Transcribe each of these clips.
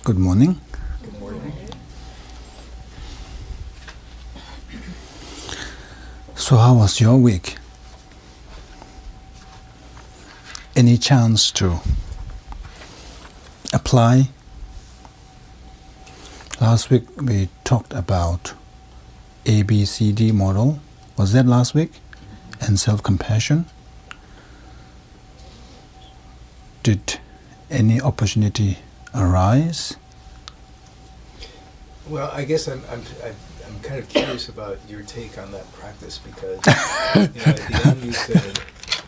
Good morning. Good morning. So how was your week? Any chance to apply? Last week we talked about ABCD model. Was that last week? And self-compassion. Did any opportunity arise? Well, I guess I'm kind of curious about your take on that practice because at the end you said,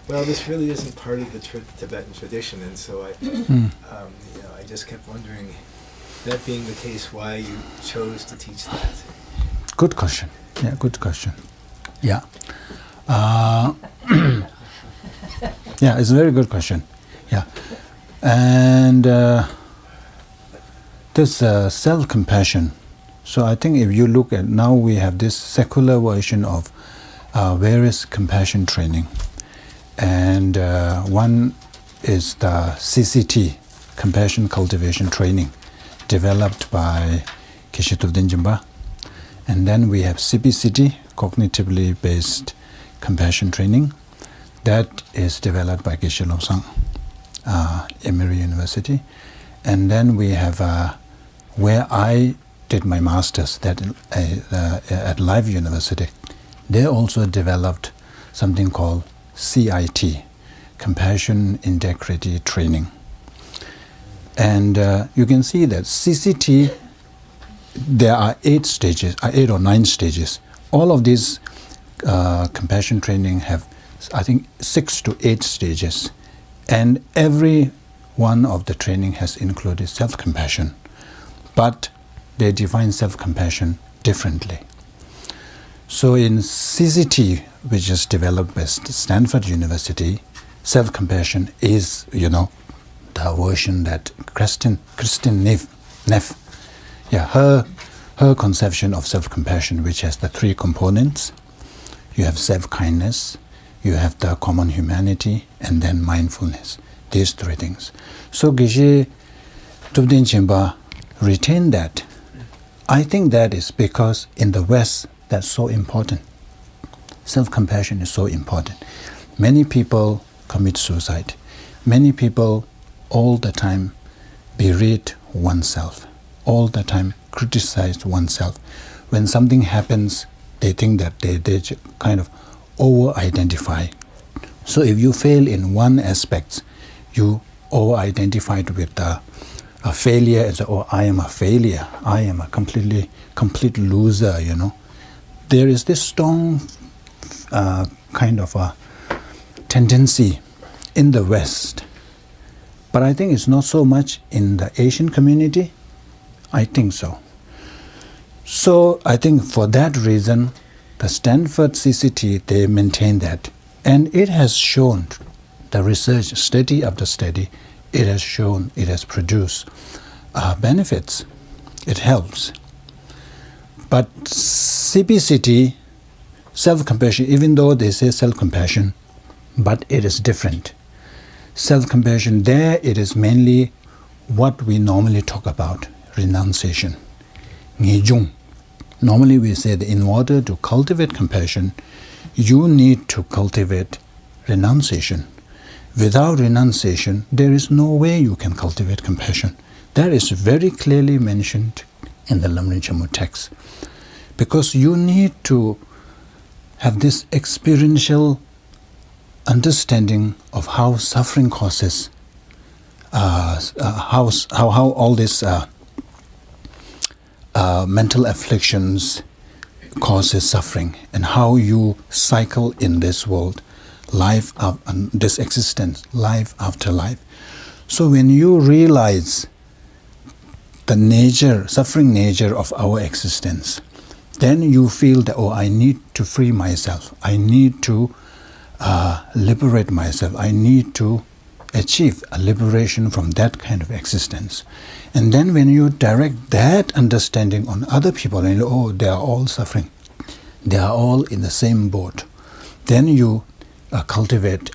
well, this really isn't part of the Tibetan tradition, and so I just kept wondering, that being the case, why you chose to teach that. Good question. Yeah, good question. Yeah. Yeah, it's a very good question. Yeah. And this self-compassion. So I think if you look at now, we have this secular version of various compassion training. And one is the CCT, Compassion Cultivation Training, developed by Geshe Tubden Jimba. And then we have CBCT, Cognitively Based Compassion Training. That is developed by Geshe Lobsang, Emory University. And then we have where I did my master's at Live University. They also developed something called CIT, Compassion Integrity Training. And you can see that CCT, there are 8 or 9 stages. All of these compassion training have, I think, 6 to 8 stages. And every one of the training has included self-compassion. But they define self-compassion differently. So in CCT, which is developed by Stanford University, self-compassion is, the version that Kristin Neff, her conception of self-compassion, which has the 3 components. You have self-kindness, you have the common humanity, and then mindfulness. These 3 things. So Geshe Tubden Jimba retained that. I think that is because in the West, that's so important. Self-compassion is so important. Many people commit suicide. Many people all the time berate oneself, all the time criticize oneself. When something happens, they think that they kind of over-identify. So if you fail in one aspect, you over-identified with a failure and say, oh, I am a failure. I am a complete loser, There is this strong kind of a tendency in the West. But I think it's not so much in the Asian community. I think so. So I think for that reason, the Stanford CCT, they maintain that. And it has shown, the research, study after study, it has shown, it has produced benefits. It helps. But CBCT, self-compassion, even though they say self-compassion, but it is different. Self-compassion there, it is mainly what we normally talk about, renunciation. Ngijung. Normally we say that in order to cultivate compassion, you need to cultivate renunciation. Without renunciation, there is no way you can cultivate compassion. That is very clearly mentioned in the Lamrim Chenmo text. Because you need to have this experiential understanding of how suffering causes, how all these mental afflictions causes suffering, and how you cycle in this world, life this existence, life after life. So when you realize the suffering nature of our existence, then you feel that, oh, I need to free myself. I need to liberate myself. I need to achieve a liberation from that kind of existence. And then when you direct that understanding on other people, and oh, they are all suffering, they are all in the same boat, then you cultivate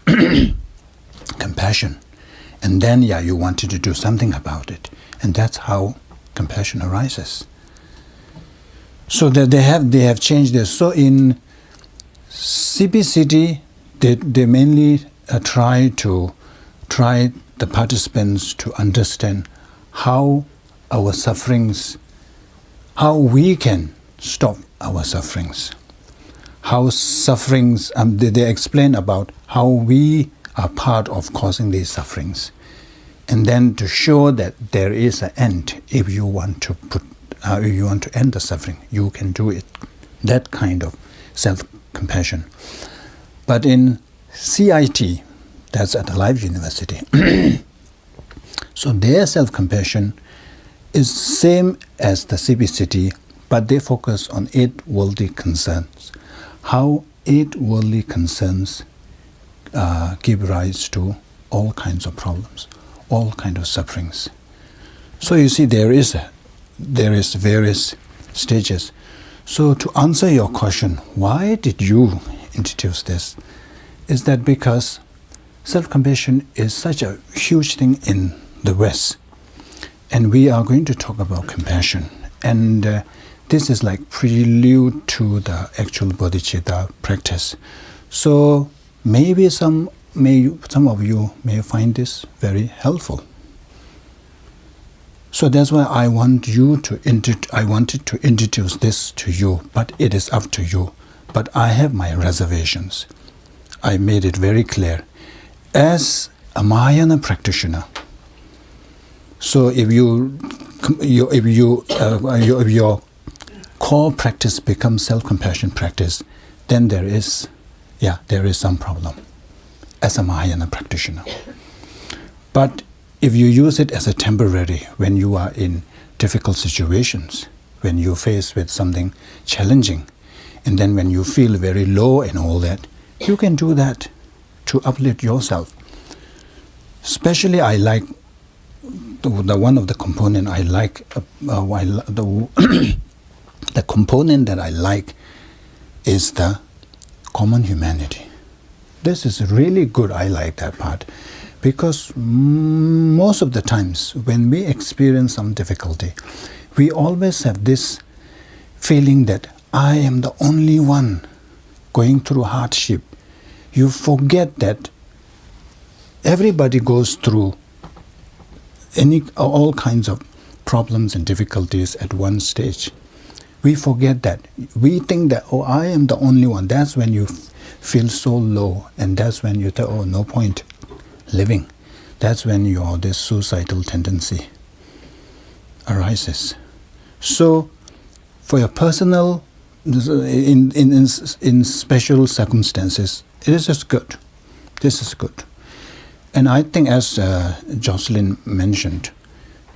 compassion. And then, you wanted to do something about it. And that's how compassion arises. So that they have changed this. So in CBCD, they mainly try the participants to understand how our sufferings, how we can stop our sufferings. How sufferings, they explain about how we are part of causing these sufferings. And then to show that there is an end. If you want to end the suffering, you can do it. That kind of self-compassion. But in CIT, that's at the Life University, so their self-compassion is same as the CBCT, but they focus on 8 worldly concerns. How 8 worldly concerns give rise to all kinds of problems, all kinds of sufferings. So you see, there is various stages. So to answer your question, why did you introduce this? Is that because self-compassion is such a huge thing in the West, and we are going to talk about compassion, and this is like prelude to the actual bodhicitta practice. So maybe some of you may find this very helpful. So that's why I wanted to introduce this to you, but it is up to you. But I have my reservations. I made it very clear. As a Mahayana practitioner, so if your core practice becomes self-compassion practice, then there is some problem as a Mahayana practitioner. But if you use it as a temporary, when you are in difficult situations, when you're faced with something challenging, and then when you feel very low and all that, you can do that to uplift yourself. Especially I like the one of the component I like, the component that I like is the common humanity. This is really good. I like that part. Because most of the times when we experience some difficulty, we always have this feeling that I am the only one going through hardship. You forget that everybody goes through all kinds of problems and difficulties at one stage. We forget that. We think that, oh, I am the only one. That's when you feel so low, and that's when you think, oh, no point living. That's when this suicidal tendency arises. So, for your personal, in special circumstances, it is just good. This is good. And I think, as Jocelyn mentioned,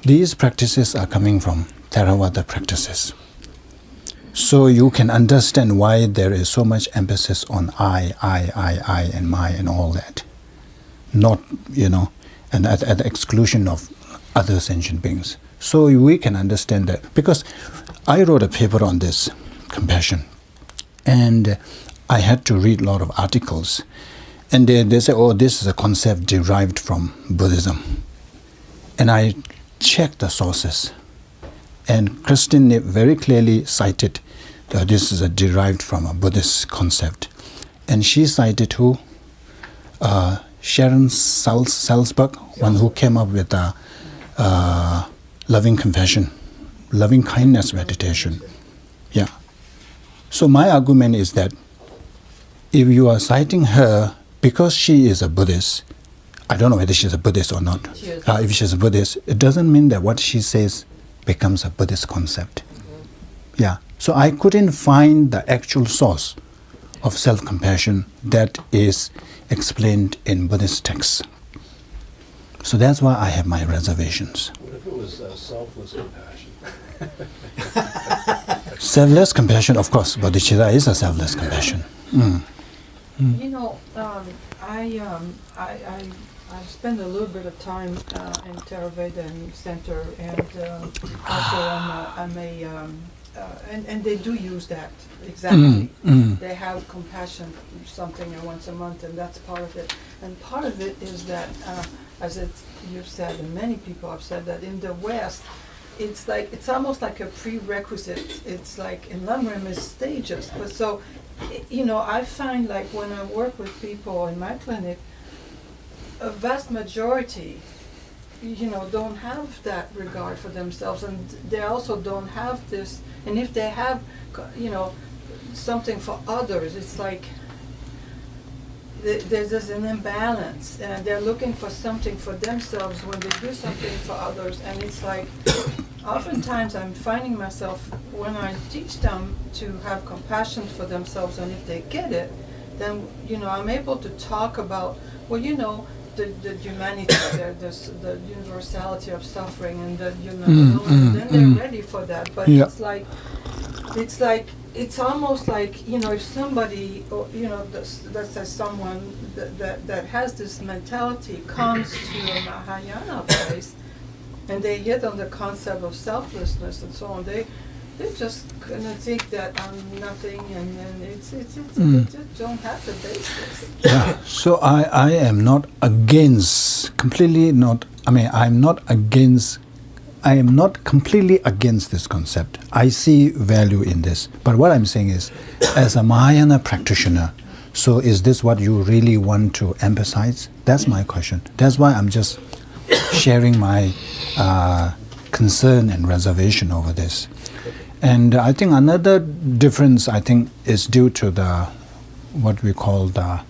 these practices are coming from Theravada practices. So you can understand why there is so much emphasis on I, and my, and all that. Not, and at the exclusion of other sentient beings. So we can understand that. Because I wrote a paper on this, compassion, and I had to read a lot of articles. And they say, oh, this is a concept derived from Buddhism. And I checked the sources. And Christine very clearly cited that this is derived from a Buddhist concept. And she cited who? Sharon Salzberg, one who came up with loving compassion, loving kindness meditation. Yeah. So my argument is that if you are citing her because she is a Buddhist, I don't know whether she's a Buddhist or not. If she's a Buddhist, it doesn't mean that what she says becomes a Buddhist concept. Mm-hmm. Yeah. So I couldn't find the actual source of self-compassion that is explained in Buddhist texts. So that's why I have my reservations. What if it was selfless compassion? Selfless compassion, of course, Bodhicitta is a selfless compassion. Mm. Mm. I spend a little bit of time in Theravada Center, and also and they do use that exactly. They have compassion something once a month, and that's part of it. And part of it is that, as you've said, and many people have said, that in the West, it's like, it's almost like a prerequisite. It's like in Lamrim is stages. But so, you know, I find like when I work with people in my clinic, a vast majority, you know, don't have that regard for themselves, and they also don't have this, and if they have, you know, something for others, it's like there's an imbalance, and they're looking for something for themselves when they do something for others, and it's like, oftentimes I'm finding myself, when I teach them to have compassion for themselves, and if they get it, then, you know, I'm able to talk about, well, you know, the humanity, the universality of suffering, and the, you know, and then they're ready for that. But Yeah. it's almost like, you know, if somebody, or, you know, let's say someone that has this mentality comes to a Mahayana place, and they hit on the concept of selflessness and so on, they just gonna think that I'm nothing, and then they just don't have the basis. Yeah. So I am not against, completely not, I mean, I am not completely against this concept. I see value in this. But what I'm saying is, as a Mahayana practitioner, so is this what you really want to emphasize? That's my question. That's why I'm just sharing my concern and reservation over this. And I think another difference, I think, is due to the, what we call the,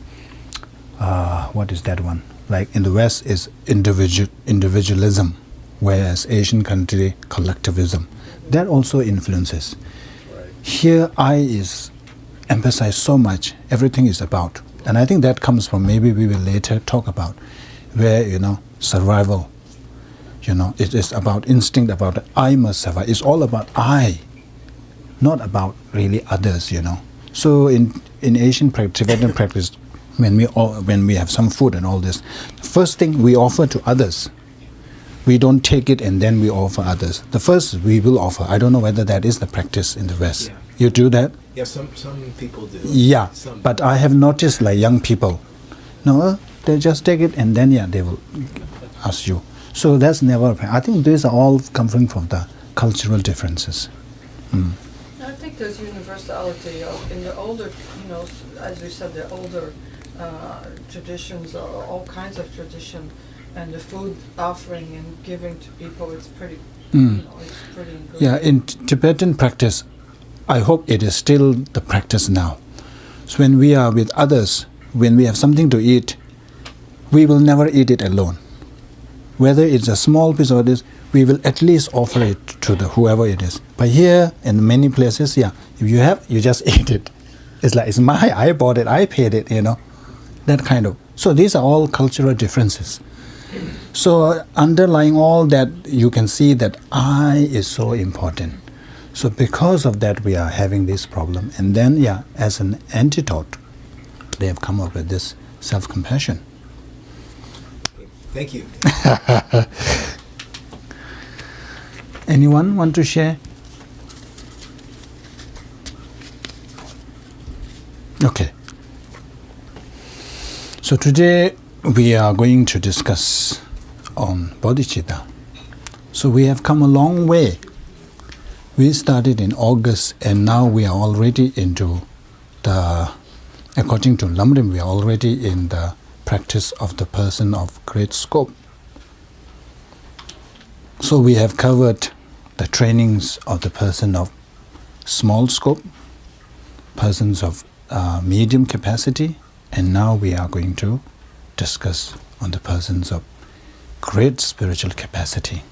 what is that one? Like in the West is individualism, whereas Asian country, collectivism. That also influences. Right. Here, I is emphasized so much, everything is about. And I think that comes from, maybe we will later talk about, where, you know, survival, you know, it is about instinct, about I must survive. It's all about I, not about really others, you know. So in Asian Tibetan practice, when we have some food and all this, the first thing we offer to others. We don't take it and then we offer others. The first we will offer. I don't know whether that is the practice in the West. Yeah. You do that? Yeah, some people do. Yeah, Some but I have noticed like young people, no, they just take it and then they will ask you. So that's never. I think these are all coming from the cultural differences. I think there's universality in the older, you know, as we said, the older traditions, or all kinds of tradition, and the food offering and giving to people, it's pretty, you know, it's pretty good. Yeah, in Tibetan practice, I hope it is still the practice now. So when we are with others, when we have something to eat, we will never eat it alone. Whether it's a small piece of this, we will at least offer it to the whoever it is. But here, in many places, yeah, if you have, you just eat it. It's like, it's my, I bought it, I paid it, you know, that kind of. So these are all cultural differences. So underlying all that, you can see that I is so important. So because of that, we are having this problem. And then, yeah, as an antidote, they have come up with this self-compassion. Thank you. Anyone want to share? Okay. So today we are going to discuss on Bodhicitta. So we have come a long way. We started in August and now we are already into the, according to Lamrim, we are already in the practice of the person of great scope. So we have covered the trainings of the person of small scope, persons of medium capacity, and now we are going to discuss on the persons of great spiritual capacity.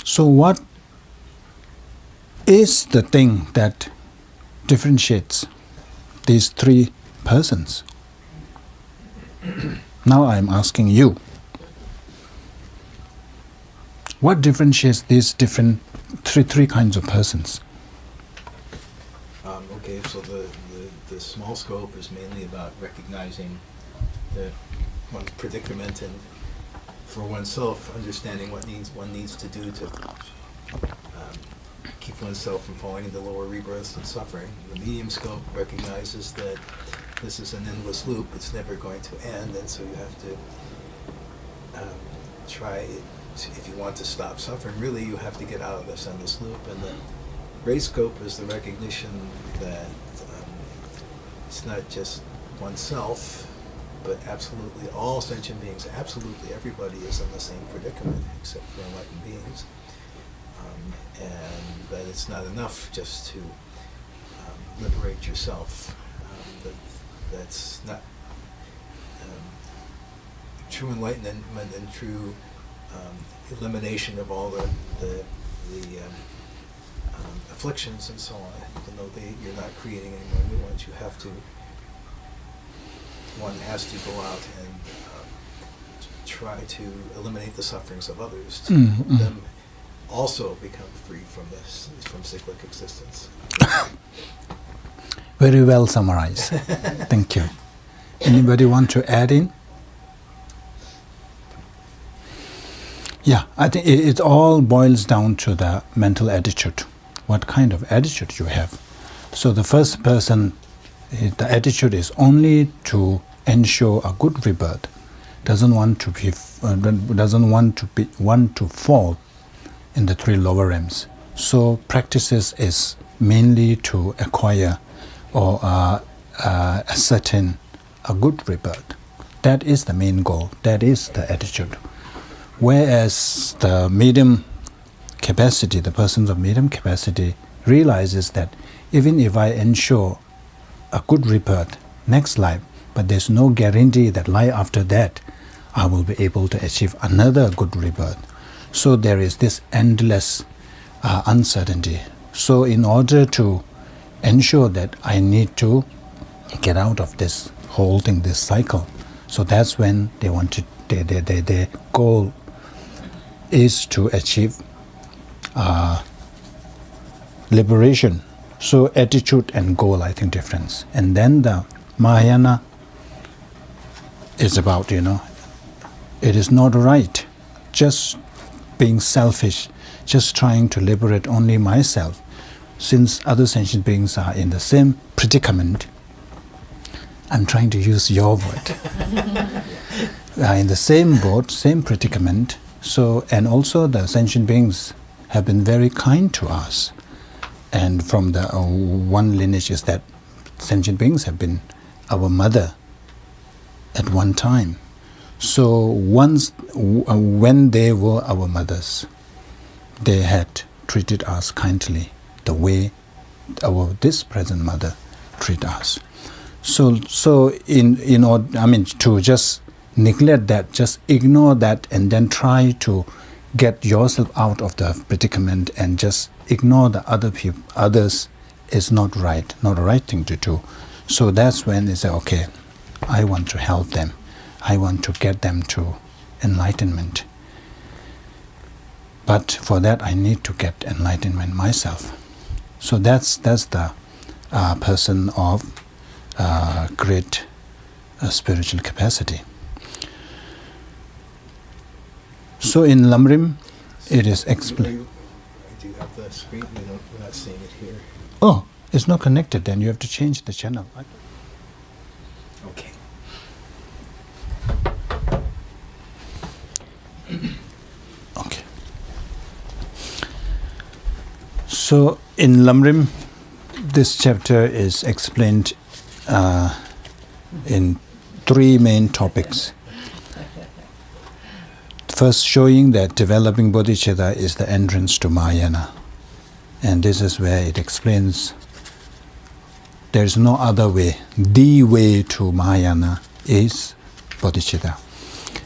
So what is the thing that differentiates these three persons? Now I am asking you. What differentiates these different three kinds of persons? Okay, so the small scope is mainly about recognizing that one's predicament and for oneself understanding what one needs to do to keep oneself from falling into lower rebirths and suffering. The medium scope recognizes that this is an endless loop, it's never going to end, and so you have to try if you want to stop suffering, really you have to get out of this endless loop. And the great scope is the recognition that it's not just oneself, but absolutely all sentient beings, absolutely everybody is in the same predicament except for enlightened beings. And that it's not enough just to liberate yourself. That's not true enlightenment and true elimination of all the afflictions and so on. Even though you're not creating any more new ones, one has to go out and try to eliminate the sufferings of others to help them also become free from cyclic existence. Very well summarized. Thank you. Anybody want to add in? Yeah, I think it all boils down to the mental attitude. What kind of attitude you have. So the first person, the attitude is only to ensure a good rebirth. Doesn't want to fall in the three lower realms. So practices is mainly to acquire or ascertain a good rebirth. That is the main goal. That is the attitude. Whereas the medium capacity, the persons of medium capacity, realizes that even if I ensure a good rebirth next life, but there's no guarantee that life after that I will be able to achieve another good rebirth. So there is this endless uncertainty. So in order to ensure that I need to get out of this whole thing, this cycle. So that's when they want to, their goal is to achieve liberation. So attitude and goal, I think, difference. And then the Mahayana is about, it is not right just being selfish, just trying to liberate only myself. Since other sentient beings are in the same predicament, I'm trying to use your word. In the same boat, same predicament. So, and also the sentient beings have been very kind to us. And from the one lineage is that sentient beings have been our mother at one time. So once, when they were our mothers, they had treated us kindly, the way this present mother treat us. So to just neglect that, just ignore that, and then try to get yourself out of the predicament and just ignore the others is not a right thing to do. So that's when they say, okay, I want to help them. I want to get them to enlightenment. But for that, I need to get enlightenment myself. So that's the person of great spiritual capacity. So in Lamrim, it is explained. Do you have the screen? We're not seeing it here. Oh, it's not connected. Then you have to change the channel. Okay. Okay. So in Lamrim, this chapter is explained in three main topics. First, showing that developing bodhicitta is the entrance to Mahayana. And this is where it explains there is no other way. The way to Mahayana is bodhicitta.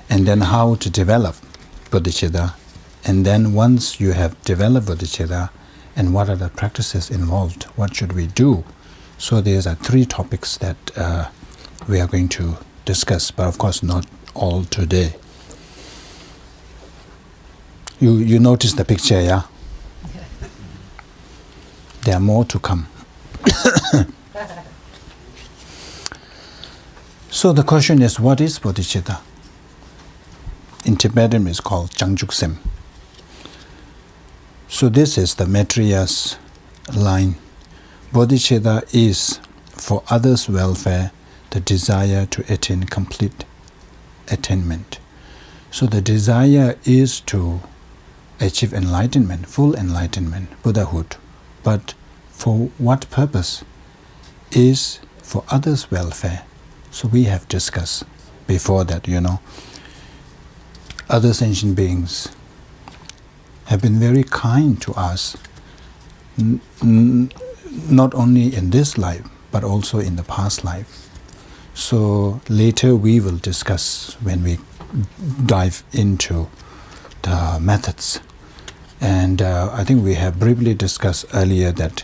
And then how to develop bodhicitta. And then once you have developed bodhicitta, and what are the practices involved? What should we do? So there's three topics that we are going to discuss, but of course not all today. You notice the picture, yeah? There are more to come. So the question is, what is bodhicitta? In Tibetan it's called Changjukseem. So this is the Maitriya's line. Bodhicitta is, for others' welfare, the desire to attain complete attainment. So the desire is to achieve enlightenment, full enlightenment, Buddhahood. But for what purpose? Is for others' welfare. So we have discussed before that, other sentient beings have been very kind to us, not only in this life, but also in the past life. So later we will discuss when we dive into the methods. And I think we have briefly discussed earlier that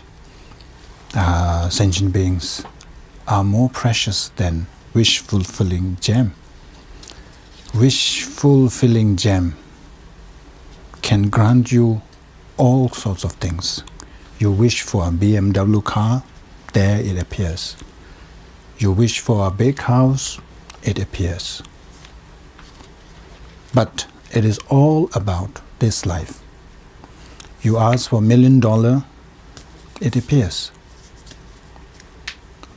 sentient beings are more precious than wish-fulfilling gem. Wish-fulfilling gem can grant you all sorts of things. You wish for a BMW car, there it appears. You wish for a big house, it appears. But it is all about this life. You ask for $1 million, it appears.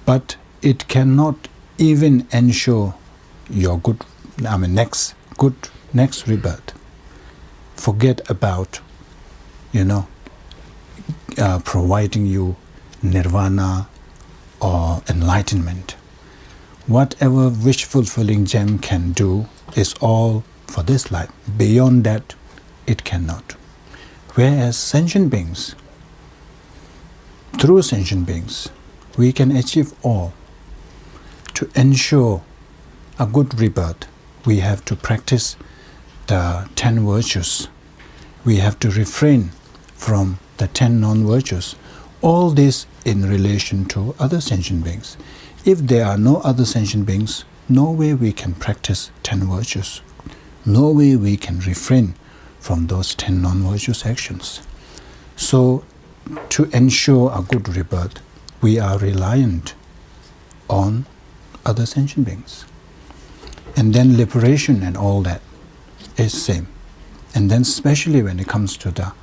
But it cannot even ensure your next rebirth. Forget about, providing you nirvana or enlightenment. Whatever wish-fulfilling gem can do is all for this life. Beyond that, it cannot. Whereas sentient beings, through sentient beings, we can achieve all. To ensure a good rebirth, we have to practice the 10 virtues. We have to refrain from the 10 non-virtues. All this in relation to other sentient beings. If there are no other sentient beings, no way we can practice 10 virtues. No way we can refrain from those 10 non-virtuous actions. So, to ensure a good rebirth, we are reliant on other sentient beings. And then liberation and all that is same. And then especially when it comes to the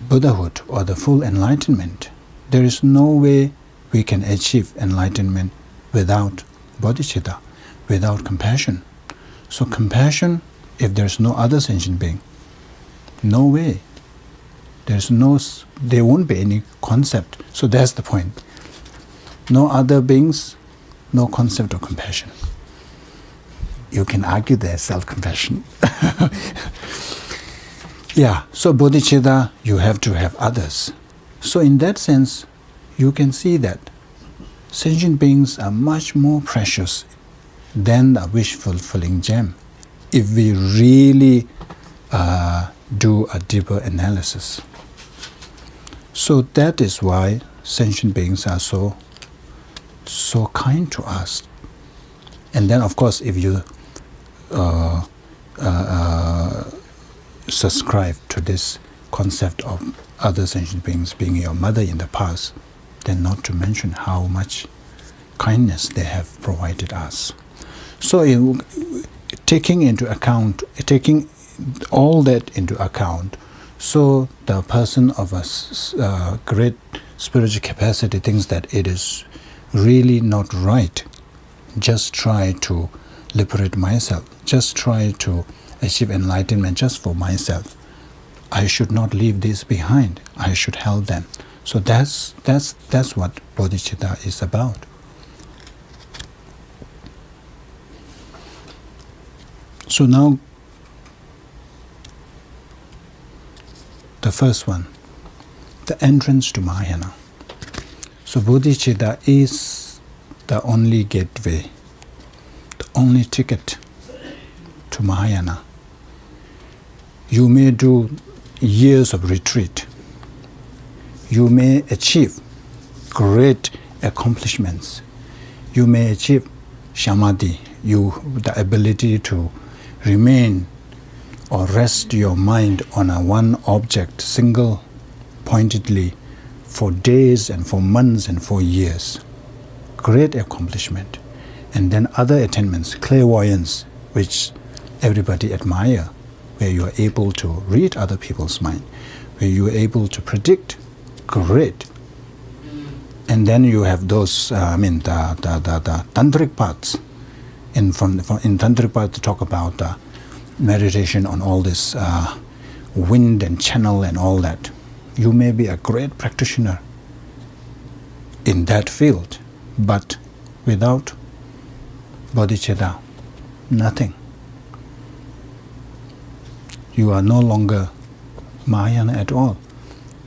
Buddhahood or the full enlightenment, there is no way we can achieve enlightenment without bodhicitta, without compassion. So compassion, if there's no other sentient being, no way. There won't be any concept. So that's the point. No other beings, no concept of compassion. You can argue there's self-compassion. Yeah, so bodhicitta, you have to have others. So in that sense, you can see that sentient beings are much more precious than the wish-fulfilling gem if we really do a deeper analysis. So that is why sentient beings are so kind to us. And then of course if you subscribe to this concept of other sentient beings being your mother in the past, then not to mention how much kindness they have provided us. So taking all that into account, so the person of a great spiritual capacity thinks that it is really not right. Just try to liberate myself. Just try to achieve enlightenment just for myself. I should not leave this behind. I should help them. So that's what bodhicitta is about. So now, the first one, the entrance to Mahayana. So bodhicitta is the only gateway, the only ticket to Mahayana. You may do years of retreat. You may achieve great accomplishments. You may achieve samadhi, the ability to remain or rest your mind on a one object single-pointedly for days and for months and for years. Great accomplishment. And then other attainments, clairvoyance, which everybody admire, where you are able to read other people's mind, where you are able to predict. Great. And then you have those, the tantric paths, in Drupa to talk about meditation on all this wind and channel and all that. You may be a great practitioner in that field, but without bodhicitta, nothing. You are no longer Mahayana at all.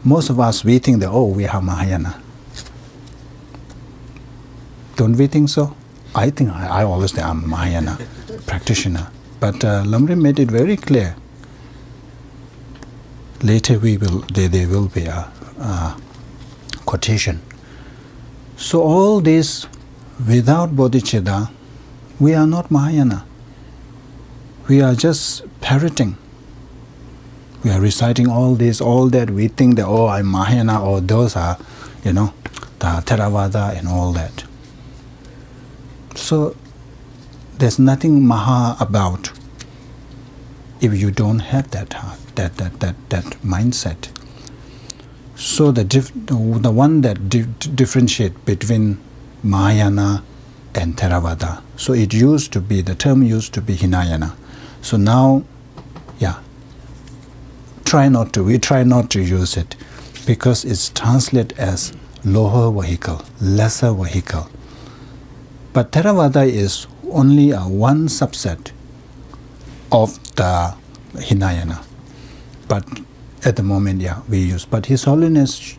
Most of us, we think that, we have Mahayana. Don't we think so? I think, I always think I'm a Mahayana practitioner. But Lamrim made it very clear. Later there will be a quotation. So all this, without bodhicitta, we are not Mahayana. We are just parroting. We are reciting all this, all that. We think that, I'm Mahayana, or those are, the Theravada and all that. So there's nothing Maha about if you don't have that heart, that mindset. So the one that differentiate between Mahayana and Theravada. So the term used to be Hinayana. So now, we try not to use it because it's translated as lower vehicle, lesser vehicle. But Theravada is only one subset of the Hinayana. But at the moment, we use. But His Holiness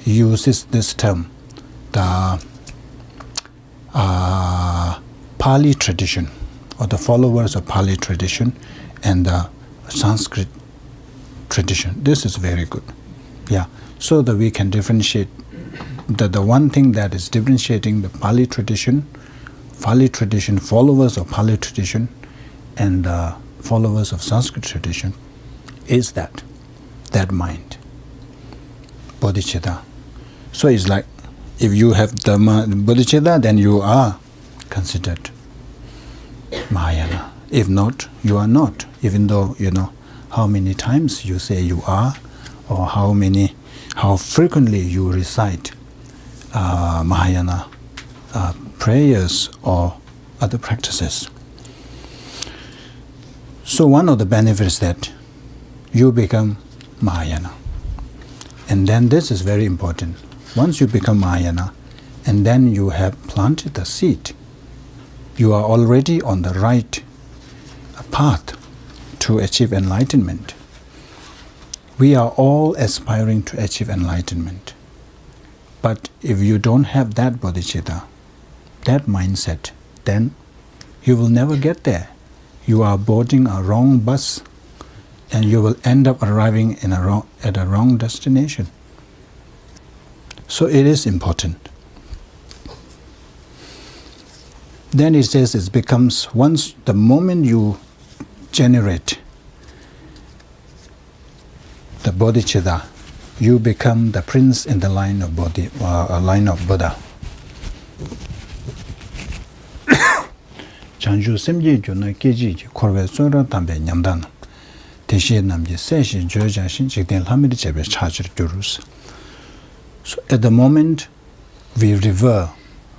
uses this term, the Pali tradition, or the followers of Pali tradition, and the Sanskrit tradition. This is very good. So that we can differentiate the one thing that is differentiating the Pali tradition, followers of Pali tradition, and followers of Sanskrit tradition is that mind, bodhicitta. So it's like, if you have the bodhicitta, then you are considered Mahayana. If not, you are not. Even though, how many times you say you are, or how frequently you recite Mahayana prayers or other practices. So one of the benefits that you become Mahayana. And then this is very important. Once you become Mahayana, and then you have planted the seed, you are already on the right path to achieve enlightenment. We are all aspiring to achieve enlightenment. But if you don't have that bodhicitta, that mindset, then you will never get there. You are boarding a wrong bus, and you will end up arriving at a wrong destination. So it is important. Then it says it becomes, once the moment you generate the bodhicitta, you become the prince in the line of Buddha. Chanju semji juna keji korwe sora tambe nyamdan. Teshi namji seshi joja shin chikden lamiri chebe chachir jurus. So at the moment, we revere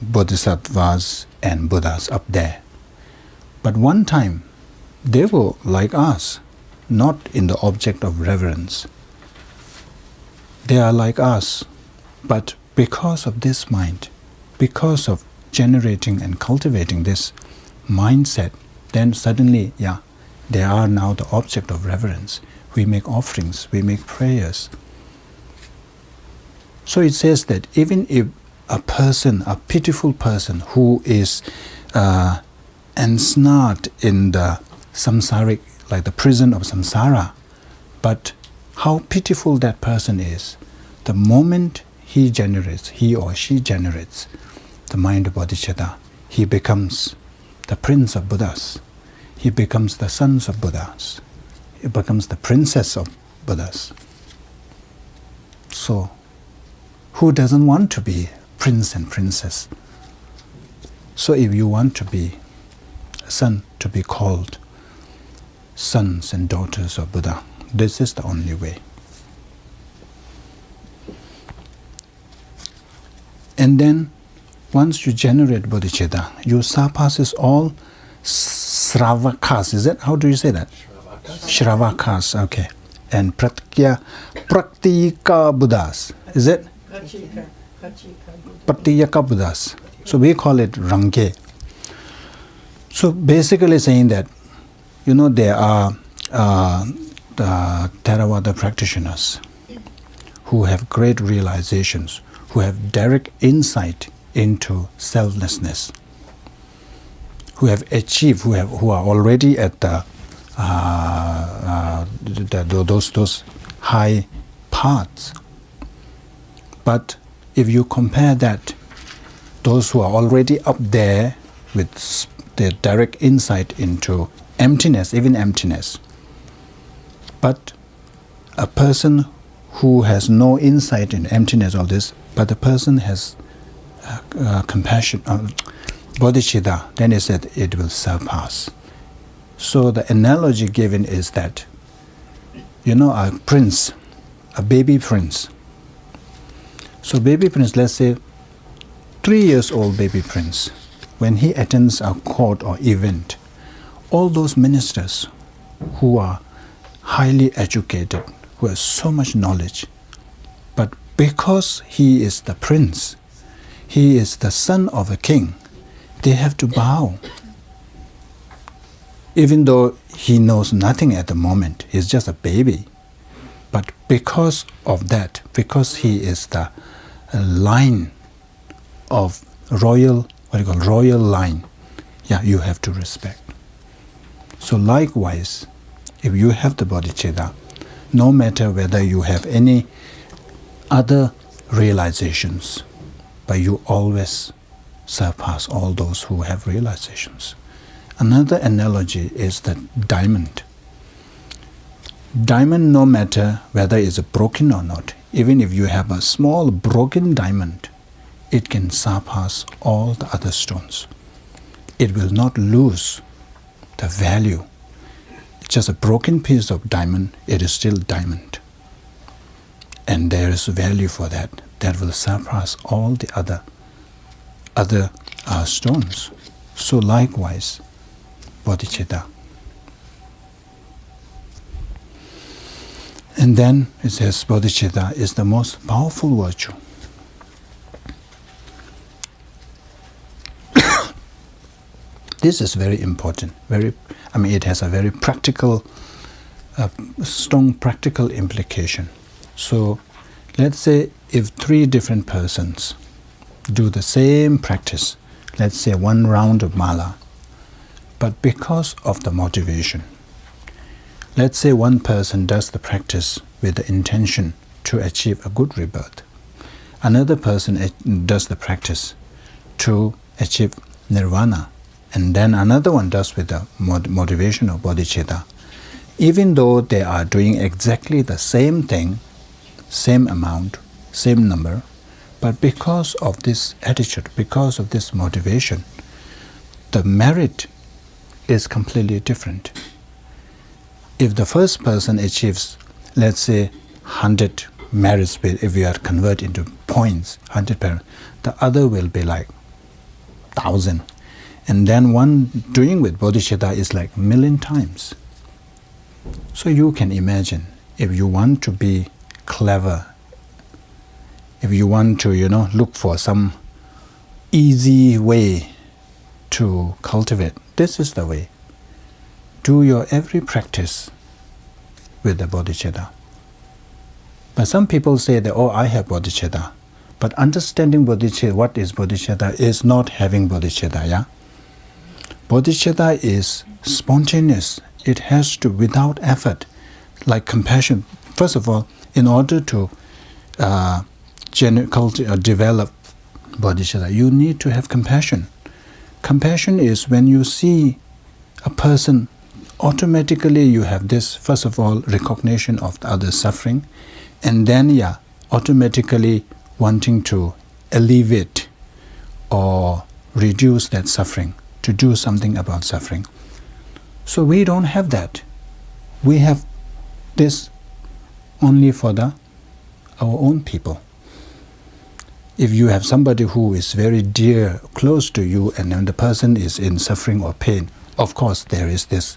bodhisattvas and Buddhas up there. But one time, they were like us, not in the object of reverence. They are like us, but because of this mind, because of generating and cultivating this mindset, then suddenly, they are now the object of reverence. We make offerings, we make prayers. So it says that even if a person, a pitiful person who is ensnared in the samsaric, like the prison of samsara, but how pitiful that person is, the moment he or she generates the mind of bodhicitta, he becomes the prince of Buddhas. He becomes the sons of Buddhas. He becomes the princess of Buddhas. So, who doesn't want to be prince and princess? So if you want to be a son, to be called sons and daughters of Buddha, this is the only way. And then, once you generate bodhicitta, you surpasses all sravakas. Is that, how do you say that? Shravakas, okay. And pratyeka Buddhas. Is it? Pratyeka Buddhas. So we call it Range. So basically saying that, there are the Theravada practitioners who have great realizations, who have direct insight into selflessness, who have achieved, who are already at those high paths. But if you compare that, those who are already up there with their direct insight into emptiness, even emptiness, but a person who has no insight in emptiness, all this, but the person has compassion, bodhicitta, then he said it will surpass. So the analogy given is that, a prince, a baby prince. So baby prince, let's say 3 years old baby prince, when he attends a court or event, all those ministers who are highly educated, who have so much knowledge, but because he is the prince, he is the son of a king, they have to bow. Even though he knows nothing at the moment, he's just a baby. But because of that, because he is the line of royal line, you have to respect. So likewise, if you have the bodhicitta, no matter whether you have any other realizations, but you always surpass all those who have realizations. Another analogy is the diamond. Diamond, no matter whether it's broken or not, even if you have a small broken diamond, it can surpass all the other stones. It will not lose the value. It's just a broken piece of diamond, it is still diamond. And there is value for that. That will surpass all the other stones. So likewise, bodhicitta. And then it says bodhicitta is the most powerful virtue. This is very important. It has a very practical, strong practical implication. So let's say if 3 different persons do the same practice, let's say 1 round of mala, but because of the motivation, let's say one person does the practice with the intention to achieve a good rebirth. Another person does the practice to achieve nirvana. And then another one does with the motivation of bodhicitta. Even though they are doing exactly the same thing, same amount, same number, but because of this attitude, because of this motivation, the merit is completely different. If the first person achieves, let's say, 100 merits, if we are convert into points, 100 merits, the other will be like 1,000. And then one doing with bodhicitta is like 1,000,000 times. So you can imagine, if you want to be clever, if you want to, look for some easy way to cultivate, this is the way. Do your every practice with the bodhicitta. But some people say that, I have bodhicitta. But understanding bodhicitta, what is bodhicitta, is not having bodhicitta, Bodhicitta is spontaneous. It has to, without effort, like compassion. First of all, in order to develop bodhicitta, you need to have compassion. Compassion is when you see a person, automatically you have this, first of all, recognition of the other's suffering, and then, automatically wanting to alleviate or reduce that suffering, to do something about suffering. So we don't have that. We have this only for our own people. if you have somebody who is very dear, close to you, and then the person is in suffering or pain, of course there is this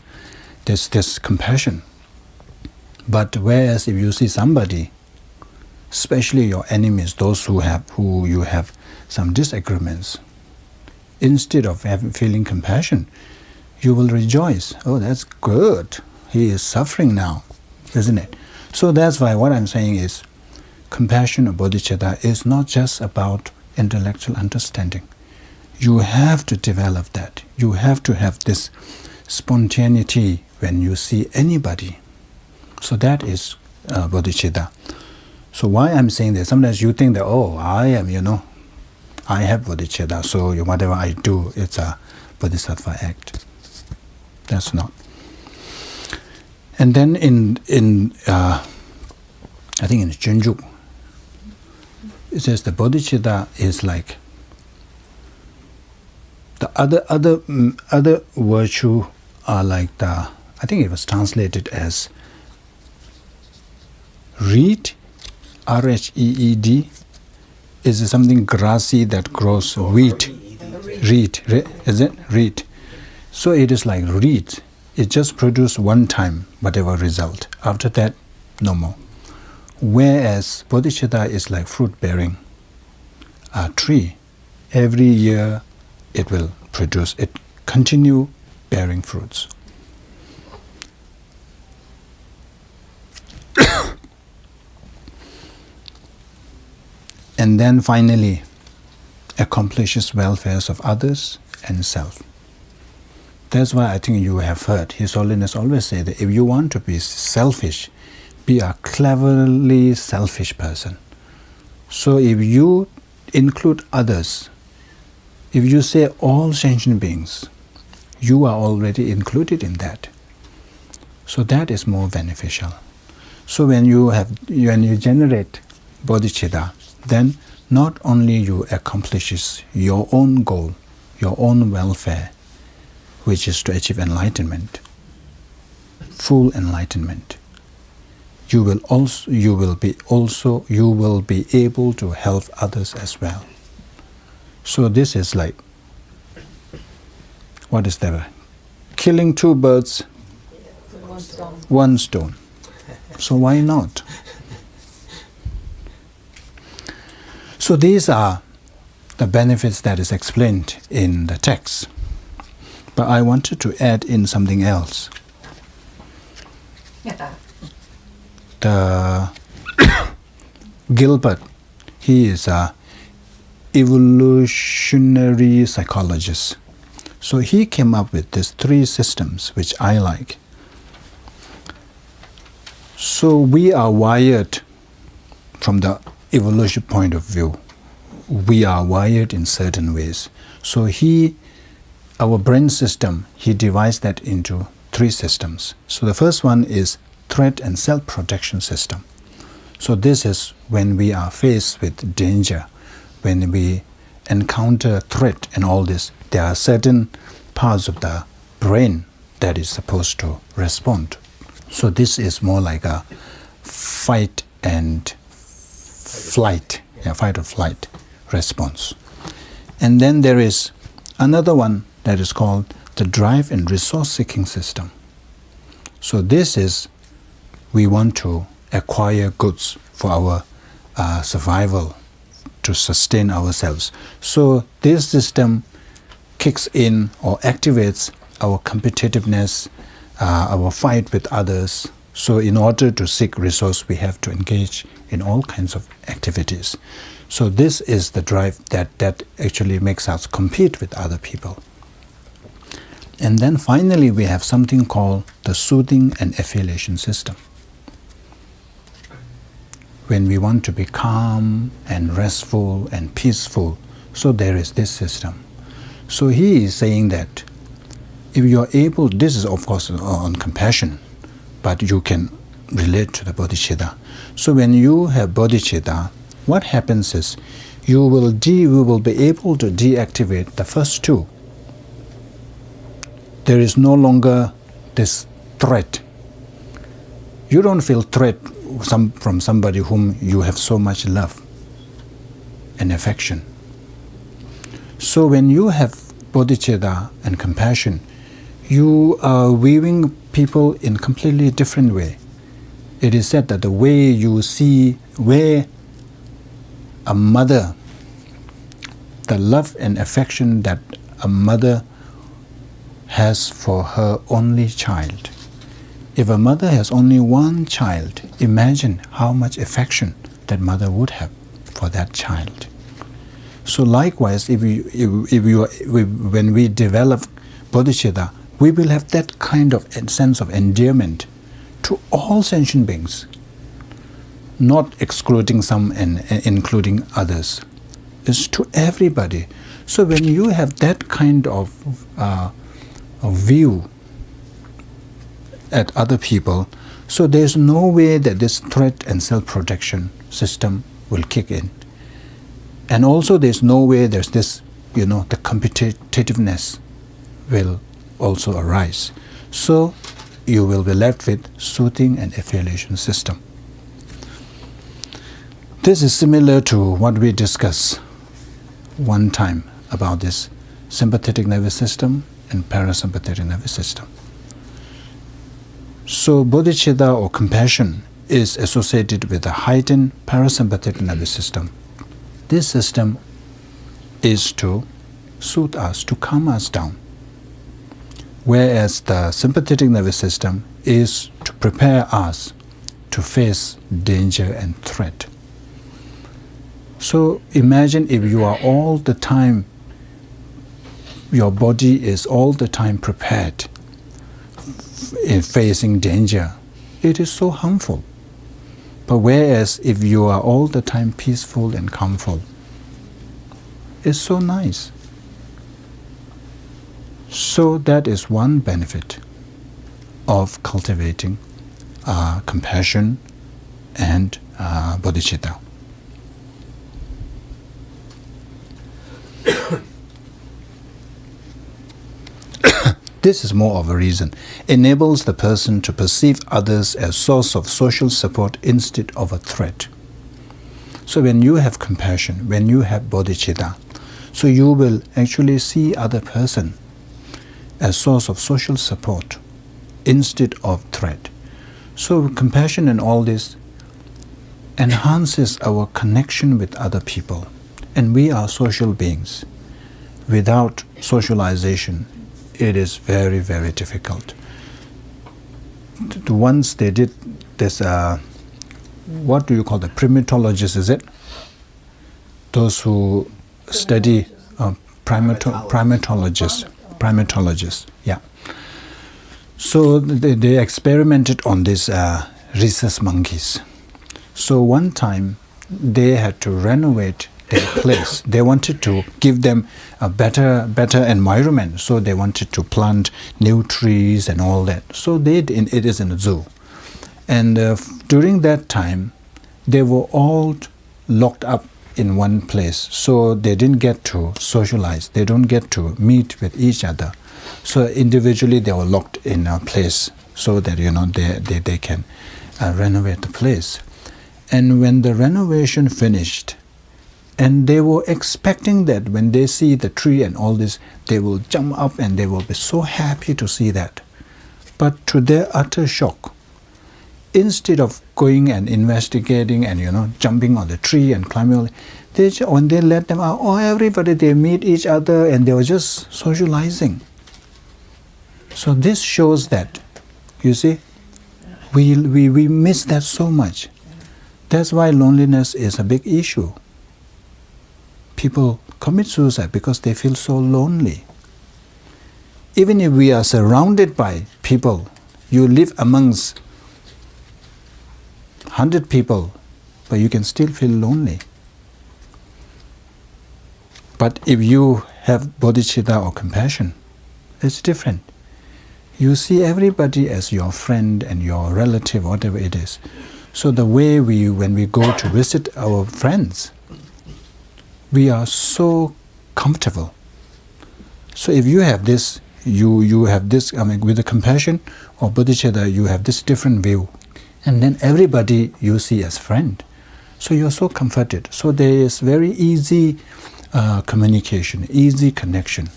compassion. But whereas if you see somebody, especially your enemies, those who you have some disagreements, instead of feeling compassion, you will rejoice. Oh, that's good. He is suffering now, isn't it? So that's why what I'm saying is, compassion or bodhicitta is not just about intellectual understanding. You have to develop that. You have to have this spontaneity when you see anybody. So that is bodhicitta. So why I'm saying that, sometimes you think that, oh, I have bodhicitta, so whatever I do, it's a bodhisattva act. That's not. And then in I think in Junjuk, it says the bodhicitta is like the other virtue are like the, I think it was translated as reed, R-H-E-E-D. Is something grassy that grows wheat. Reed, is it? Reed. So it is like reed. It just produces one time whatever result. After that, no more. Whereas bodhicitta is like fruit-bearing tree. Every year it will produce, it continue bearing fruits. And then finally accomplishes welfares of others and self. That's why I think you have heard His Holiness always say that if you want to be selfish, be a cleverly selfish person. So if you include others, if you say all sentient beings, you are already included in that. So that is more beneficial. So when you generate bodhicitta, then not only you accomplishes your own goal, your own welfare, which is to achieve enlightenment, full enlightenment, you will be able to help others as well. So this is like, what is that? Killing two birds, one stone. So why not? So these are the benefits that is explained in the text. But I wanted to add in something else. The Gilbert, he is a evolutionary psychologist. So he came up with these 3 systems which I like. So we are wired from the evolution point of view. We are wired in certain ways. So our brain system, he divides that into 3 systems. So the first one is threat and self-protection system. So this is when we are faced with danger, when we encounter threat and all this, there are certain parts of the brain that is supposed to respond. So this is more like a fight and flight, fight or flight response. And then there is another one that is called the drive and resource seeking system. So this is, we want to acquire goods for our survival, to sustain ourselves. So this system kicks in or activates our competitiveness, our fight with others. So in order to seek resource, we have to engage in all kinds of activities. So this is the drive that actually makes us compete with other people. And then finally we have something called the soothing and affiliation system. When we want to be calm and restful and peaceful, so there is this system. So he is saying that if you are able, this is of course on compassion, but you can relate to the bodhicitta. So when you have bodhicitta, what happens is you will be able to deactivate the first 2. There is no longer this threat. You don't feel threat from somebody whom you have so much love. and affection. So when you have bodhicitta and compassion, you are viewing people in completely different way. It is said that the way you see where a mother, the love and affection that a mother has for her only child. If a mother has only one child, imagine how much affection that mother would have for that child. So likewise, when we develop bodhicitta, we will have that kind of sense of endearment to all sentient beings, not excluding some and including others. It's to everybody. So when you have that kind of view at other people, so there's no way that this threat and self-protection system will kick in. And also there's no way there's this, the competitiveness will also arise. So you will be left with soothing and affiliation system. This is similar to what we discussed one time about this sympathetic nervous system and parasympathetic nervous system. So bodhicitta or compassion is associated with a heightened parasympathetic nervous system. This system is to soothe us, to calm us down. Whereas the sympathetic nervous system is to prepare us to face danger and threat. So imagine if you are all the time, your body is all the time prepared in facing danger. It is so harmful. But whereas if you are all the time peaceful and calmful, it's so nice. So that is one benefit of cultivating compassion and bodhicitta. This is more of a reason. Enables the person to perceive others as source of social support instead of a threat. So when you have compassion, when you have bodhicitta, so you will actually see other person as source of social support instead of threat. So compassion and all this enhances our connection with other people. And we are social beings. Without socialization, it is very, very difficult. Once they did this, what do you call the primatologists, is it? Those who study primatologists, yeah. So they experimented on these rhesus monkeys. So one time they had to renovate their place. They wanted to give them a better environment. So they wanted to plant new trees and all that. So it is in a zoo. And during that time, they were all locked up in one place. So they didn't get to socialize. They don't get to meet with each other. So individually they were locked in a place so that they can renovate the place. And when the renovation finished, and they were expecting that when they see the tree and all this, they will jump up and they will be so happy to see that. But to their utter shock, instead of going and investigating and jumping on the tree and climbing, when they let them out, everybody, they meet each other and they were just socializing. So this shows that, you see, we miss that so much. That's why loneliness is a big issue. People commit suicide because they feel so lonely. Even if we are surrounded by people, you live amongst 100 people, but you can still feel lonely. But if you have bodhicitta or compassion, it's different. You see everybody as your friend and your relative, whatever it is. So the way when we go to visit our friends, we are so comfortable. So if you have this, you have this, with the compassion or bodhicitta, you have this different view. And then everybody you see as friend. So you're so comforted. So there is very easy communication, easy connection.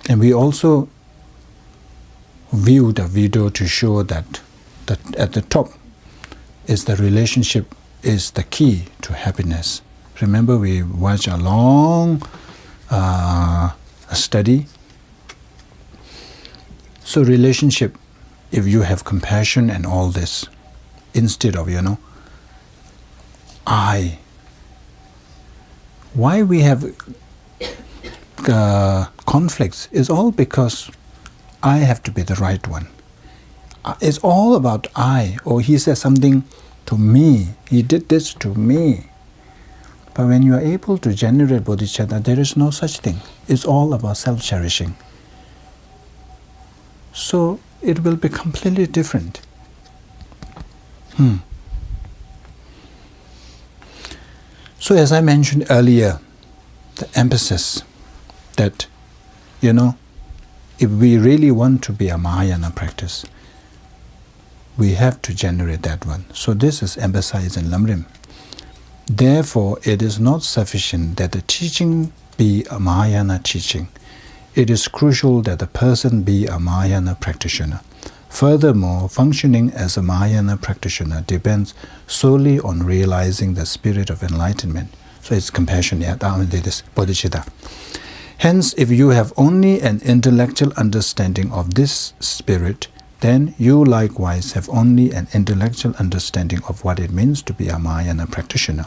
And we also view the video to show that at the top is the relationship is the key to happiness. Remember, we watched a long study. So relationship, if you have compassion and all this, instead of, I. Why we have conflicts is all because I have to be the right one. It's all about I. Or he said something to me. He did this to me. But when you are able to generate bodhicitta, there is no such thing. It's all about self-cherishing. So it will be completely different. So as I mentioned earlier, the emphasis that, if we really want to be a Mahayana practice, we have to generate that one. So this is emphasized in Lamrim. Therefore, it is not sufficient that the teaching be a Mahayana teaching. It is crucial that the person be a Mahayana practitioner. Furthermore, functioning as a Mahayana practitioner depends solely on realizing the spirit of enlightenment. So it's compassion, this bodhicitta. Hence, if you have only an intellectual understanding of this spirit, then you likewise have only an intellectual understanding of what it means to be a Mahayana practitioner.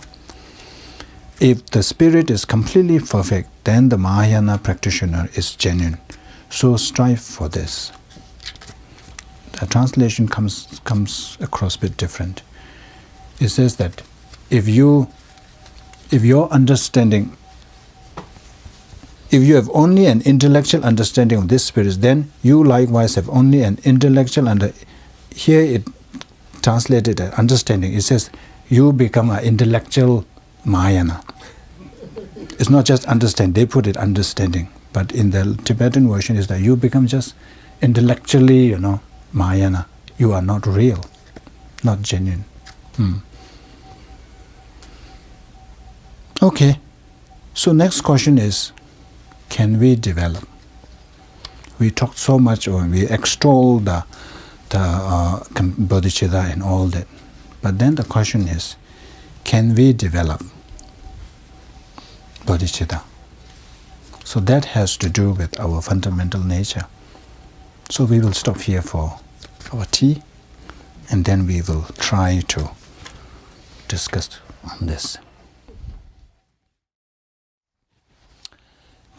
If the spirit is completely perfect, then the Mahayana practitioner is genuine. So strive for this. The translation comes across a bit different. It says that if your understanding, if you have only an intellectual understanding of this spirit, then you likewise have only an intellectual here it translated as understanding. It says you become an intellectual Mahayana. It's not just understand, they put it understanding. But in the Tibetan version is that you become just intellectually, Mahayana. You are not real, not genuine. Okay, so next question is, can we develop? We talked so much, or we extol the bodhicitta and all that. But then the question is, can we develop bodhicitta? So that has to do with our fundamental nature. So we will stop here for our tea, and then we will try to discuss on this.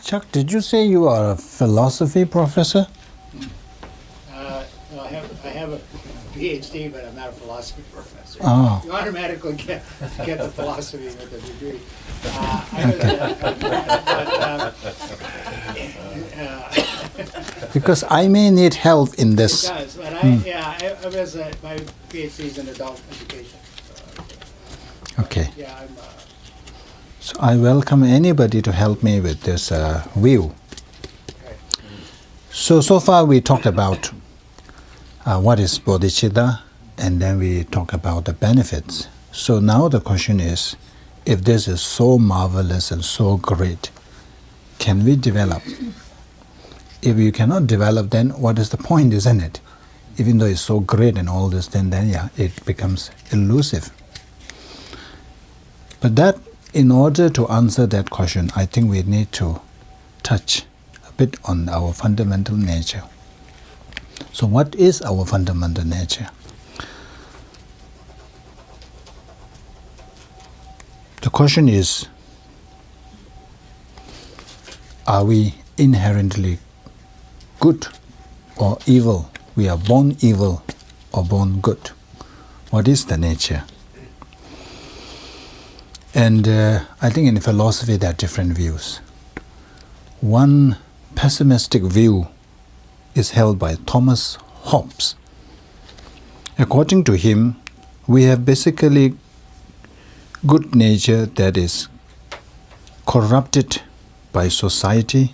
Chuck, did you say you are a philosophy professor? I have a PhD, but I'm not a philosophy professor. Oh. You automatically get the philosophy with the degree. Because I may need help in this. It does, but my PhD is in adult education. So, Okay. yeah, I'm. So I welcome anybody to help me with this view. Okay. So far we talked about what is bodhicitta, and then we talk about the benefits. So now the question is, if this is so marvelous and so great, can we develop? If you cannot develop, then what is the point, isn't it? Even though it's so great and all this, then yeah, it becomes elusive. But that, in order to answer that question, I think we need to touch a bit on our fundamental nature. So what is our fundamental nature? The question is, are we inherently good or evil? We are born evil or born good? What is the nature? And I think in philosophy there are different views. One pessimistic view is held by Thomas Hobbes. According to him, we have basically good nature that is corrupted by society.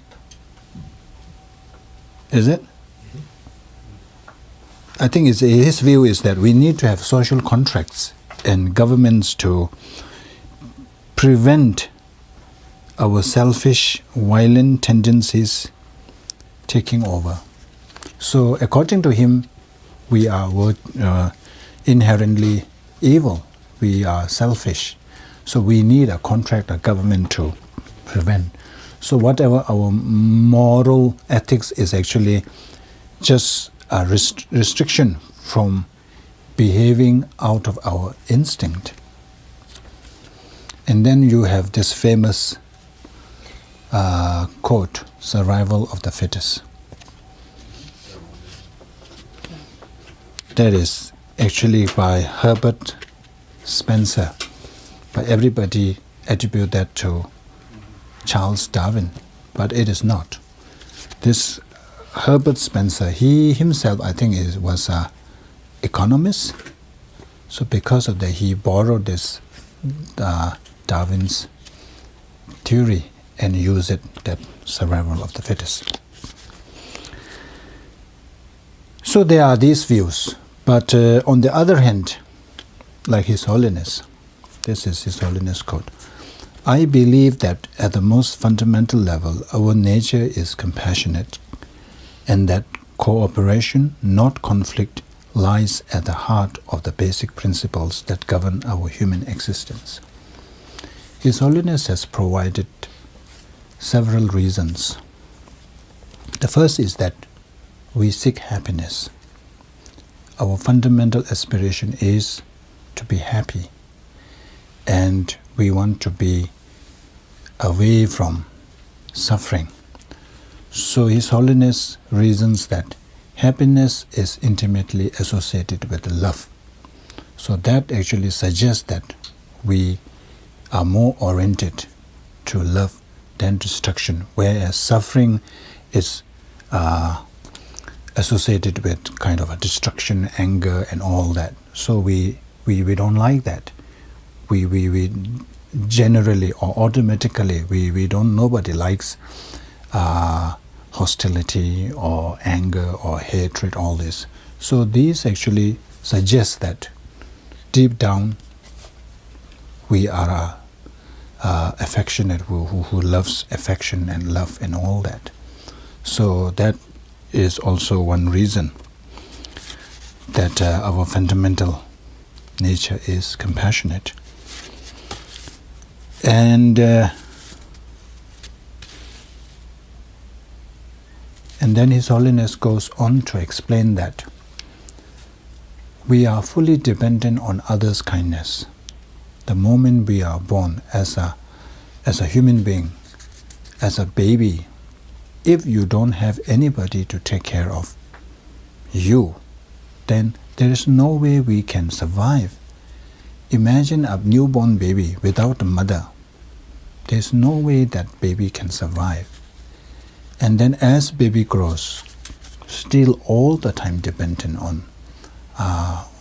Is it? I think his view is that we need to have social contracts and governments to prevent our selfish, violent tendencies taking over. So according to him, we are inherently evil. We are selfish. So we need a contract, a government to prevent. So whatever our moral ethics is actually just a restriction from behaving out of our instinct. And then you have this famous quote, survival of the fittest. That is actually by Herbert Spencer, but everybody attribute that to Charles Darwin, but it is not. This Herbert Spencer, he himself, I think, was an economist. So because of that, he borrowed this Darwin's theory and used it, that survival of the fittest. So there are these views. But on the other hand, like His Holiness, this is His Holiness quote, I believe that at the most fundamental level, our nature is compassionate, and that cooperation, not conflict, lies at the heart of the basic principles that govern our human existence. His Holiness has provided several reasons. The first is that we seek happiness. Our fundamental aspiration is to be happy, and we want to be away from suffering. So His Holiness reasons that happiness is intimately associated with love. So that actually suggests that we are more oriented to love than destruction, whereas suffering is associated with kind of a destruction, anger, and all that. So we don't like that. We generally or automatically nobody likes hostility or anger or hatred, all this. So these actually suggest that deep down we are affectionate, who loves affection and love and all that. So that is also one reason that our fundamental nature is compassionate. And then His Holiness goes on to explain that we are fully dependent on others' kindness. The moment we are born as a human being, as a baby, if you don't have anybody to take care of you, then there is no way we can survive. Imagine a newborn baby without a mother. There's no way that baby can survive. And then as baby grows, still all the time dependent on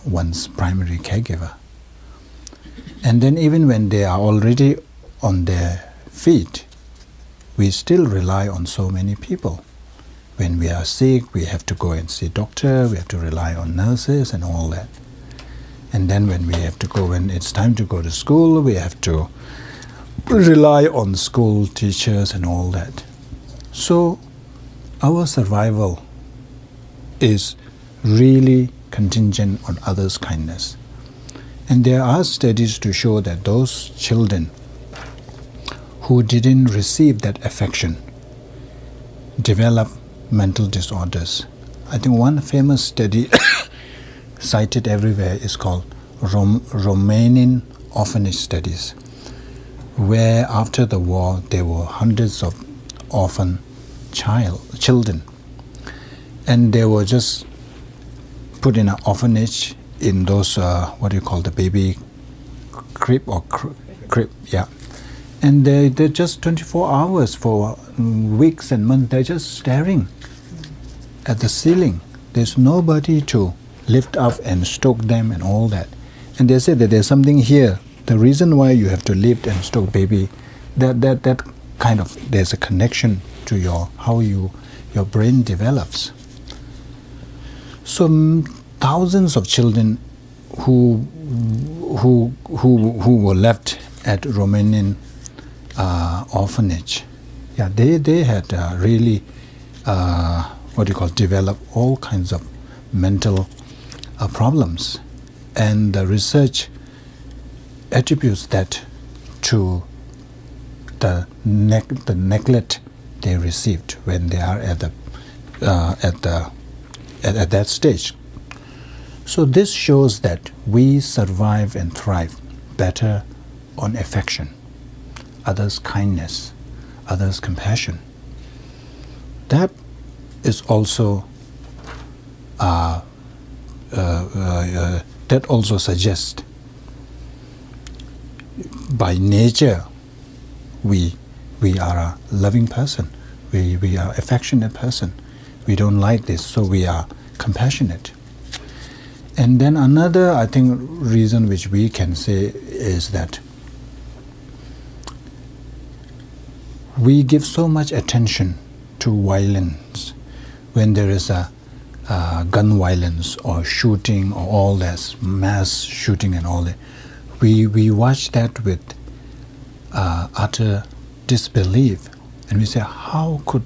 one's primary caregiver. And then even when they are already on their feet, we still rely on so many people. When we are sick, we have to go and see doctor, we have to rely on nurses and all that. And then when it's time to go to school, we have to rely on school teachers and all that. So our survival is really contingent on others' kindness. And there are studies to show that those children who didn't receive that affection develop mental disorders. I think one famous study cited everywhere is called Romanian orphanage studies, where after the war there were hundreds of orphan children, and they were just put in an orphanage in those the baby crib or crib, yeah. And they're just 24 hours for weeks and months. They're just staring at the ceiling. There's nobody to lift up and stroke them and all that. And they said that there's something here. The reason why you have to lift and stroke baby, that kind of, there's a connection to how your brain develops. So thousands of children who were left at Romanian orphanage. Yeah, they had really developed all kinds of mental problems, and the research attributes that to the neglect they received when they are at that stage. So this shows that we survive and thrive better on affection, others' kindness, others' compassion. That is also that also suggests by nature we are a loving person, we are affectionate person. We don't like this, so we are compassionate. And then another, I think, reason which we can say is that we give so much attention to violence when there is a gun violence or shooting or all that, mass shooting and all that. We watch that with utter disbelief, and we say, how could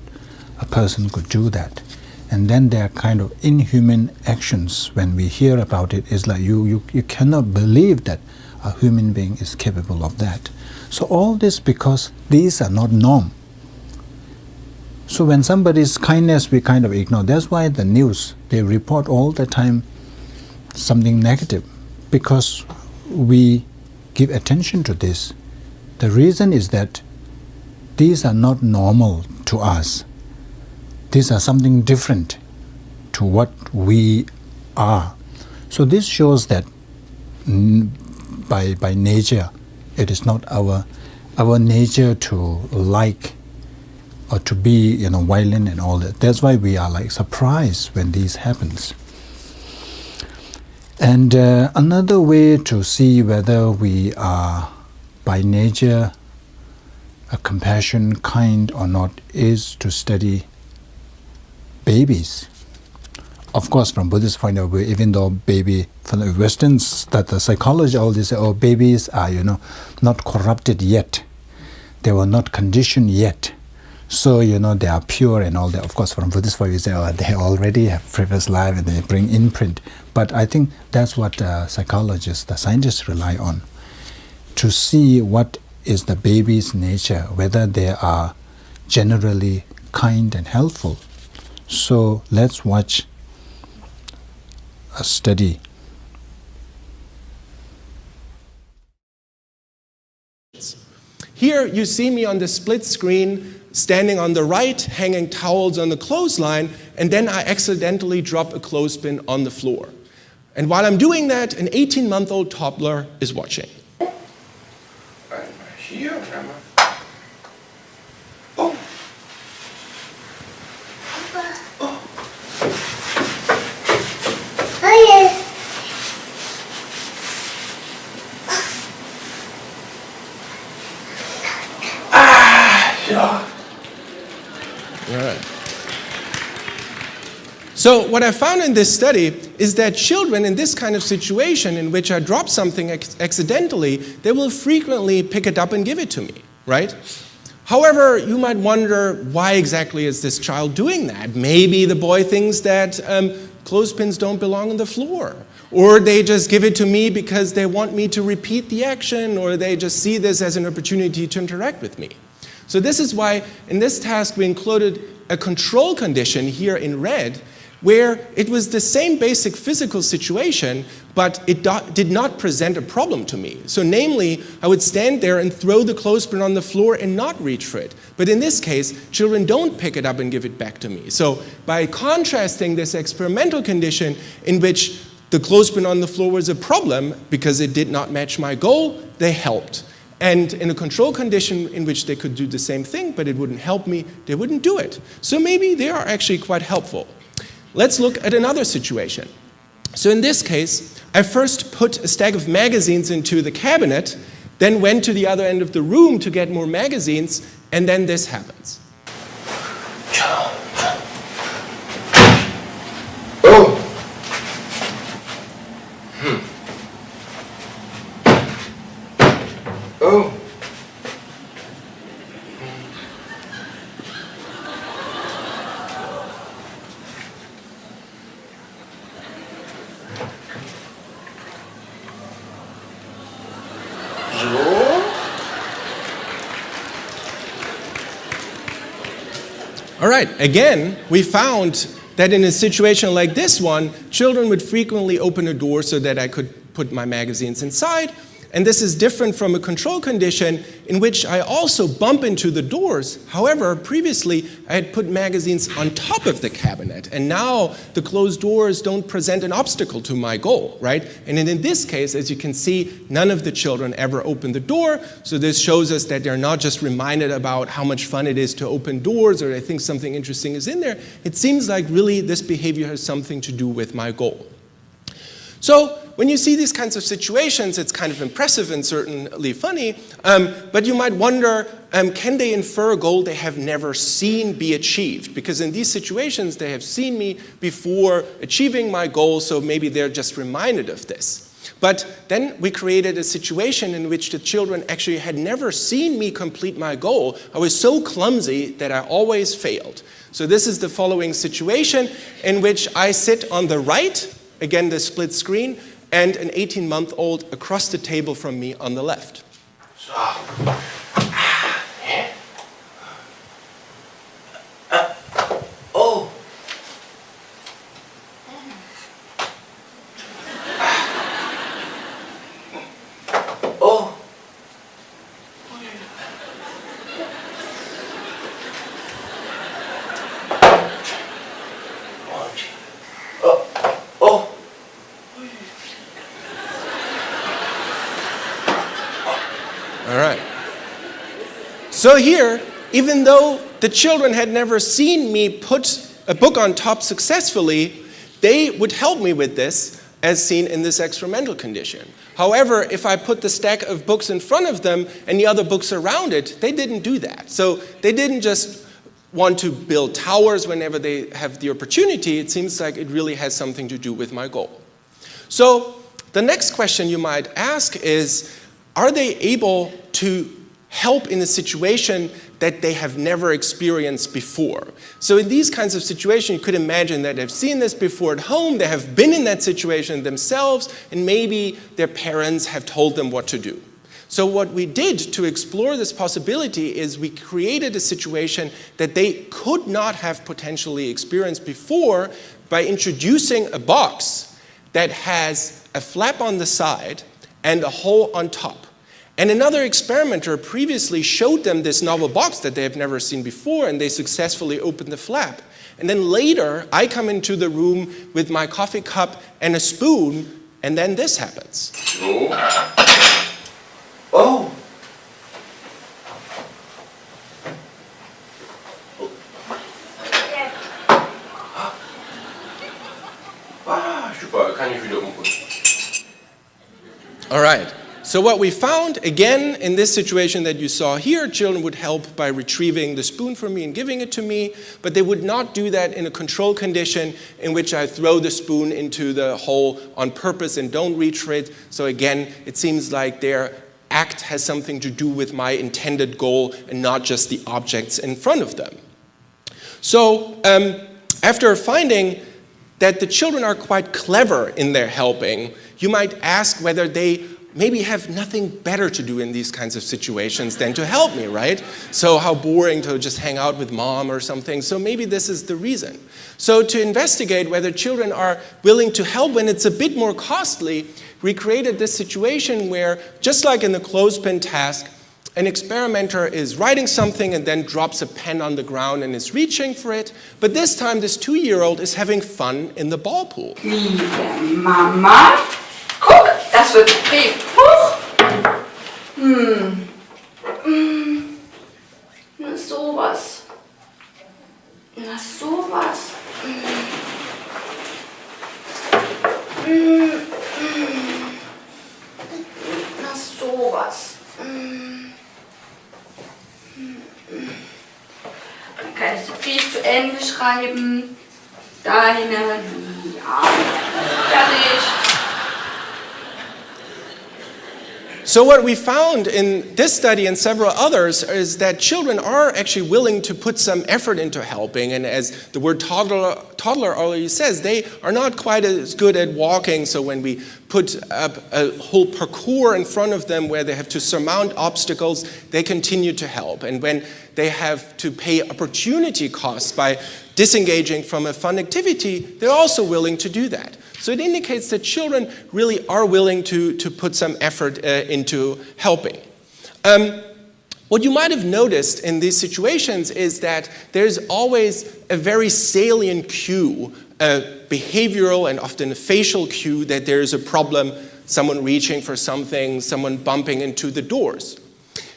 a person could do that? And then there are kind of inhuman actions when we hear about it. It's like you cannot believe that a human being is capable of that. So all this because these are not norm. So when somebody's kindness we kind of ignore. That's why the news, they report all the time something negative, because we give attention to this. The reason is that these are not normal to us. These are something different to what we are. So this shows that by nature, it is not our nature to like or to be violent and all that. That's why we are like surprised when this happens. And another way to see whether we are by nature a compassion, kind or not, is to study babies. Of course, from Buddhist point of view, even though baby, from the Westerns, that the psychology, all this, babies are, not corrupted yet. They were not conditioned yet. So, they are pure and all that. Of course, from Buddhist point of view, they already have previous life and they bring imprint. But I think that's what psychologists, the scientists rely on, to see what is the baby's nature, whether they are generally kind and helpful. So let's watch a study. Here you see me on the split screen, standing on the right, hanging towels on the clothesline, and then I accidentally drop a clothespin on the floor. And while I'm doing that, an 18-month-old toddler is watching. Oh. Right. So what I found in this study is that children in this kind of situation in which I drop something accidentally, they will frequently pick it up and give it to me, right? However, you might wonder, why exactly is this child doing that? Maybe the boy thinks that clothespins don't belong on the floor. Or they just give it to me because they want me to repeat the action, or they just see this as an opportunity to interact with me. So this is why in this task we included a control condition here in red, where it was the same basic physical situation, but it did not present a problem to me. So namely, I would stand there and throw the clothespin on the floor and not reach for it. But in this case, children don't pick it up and give it back to me. So by contrasting this experimental condition in which the clothespin on the floor was a problem because it did not match my goal, they helped. And in a control condition in which they could do the same thing, but it wouldn't help me, they wouldn't do it. So maybe they are actually quite helpful. Let's look at another situation. So in this case, I first put a stack of magazines into the cabinet, then went to the other end of the room to get more magazines, and then this happens. All right, again, we found that in a situation like this one, children would frequently open a door so that I could put my magazines inside. And this is different from a control condition in which I also bump into the doors. However, previously, I had put magazines on top of the cabinet. And now the closed doors don't present an obstacle to my goal, right? And in this case, as you can see, none of the children ever opened the door. So this shows us that they're not just reminded about how much fun it is to open doors or they think something interesting is in there. It seems like really this behavior has something to do with my goal. So when you see these kinds of situations, it's kind of impressive and certainly funny, but you might wonder, can they infer a goal they have never seen be achieved? Because in these situations, they have seen me before achieving my goal, so maybe they're just reminded of this. But then we created a situation in which the children actually had never seen me complete my goal. I was so clumsy that I always failed. So this is the following situation in which I sit on the right, again, the split screen, and an 18-month-old across the table from me on the left. All right. So here, even though the children had never seen me put a book on top successfully, they would help me with this, as seen in this experimental condition. However, if I put the stack of books in front of them and the other books around it, they didn't do that. So they didn't just want to build towers whenever they have the opportunity. It seems like it really has something to do with my goal. So the next question you might ask is, are they able to help in a situation that they have never experienced before? So in these kinds of situations, you could imagine that they've seen this before at home, they have been in that situation themselves, and maybe their parents have told them what to do. So what we did to explore this possibility is we created a situation that they could not have potentially experienced before by introducing a box that has a flap on the side and a hole on top. And another experimenter previously showed them this novel box that they have never seen before, and they successfully opened the flap. And then later, I come into the room with my coffee cup and a spoon, and then this happens. Oh. Super, kann ich wieder umputzen. All right. So what we found, again, in this situation that you saw here, children would help by retrieving the spoon from me and giving it to me, but they would not do that in a control condition in which I throw the spoon into the hole on purpose and don't reach for it. So again, it seems like their act has something to do with my intended goal and not just the objects in front of them. So after finding that the children are quite clever in their helping, you might ask whether they maybe have nothing better to do in these kinds of situations than to help me, right? So how boring to just hang out with mom or something. So maybe this is the reason. So to investigate whether children are willing to help when it's a bit more costly, we created this situation where, just like in the clothespin task, an experimenter is writing something and then drops a pen on the ground and is reaching for it. But this time, this 2-year-old is having fun in the ball pool. Liebe Mama, guck, das wird Brief. Huch. Na sowas. Na sowas. Na sowas. Dann kann ich den Brief zu Ende schreiben. Deine Lia. Fertig. So what we found in this study and several others is that children are actually willing to put some effort into helping. And as the word toddler already says, they are not quite as good at walking. So when we put up a whole parkour in front of them where they have to surmount obstacles, they continue to help. And when they have to pay opportunity costs by disengaging from a fun activity, they're also willing to do that. So it indicates that children really are willing to put some effort into helping. What you might have noticed in these situations is that there's always a very salient cue, a behavioral and often a facial cue that there's a problem, someone reaching for something, someone bumping into the doors.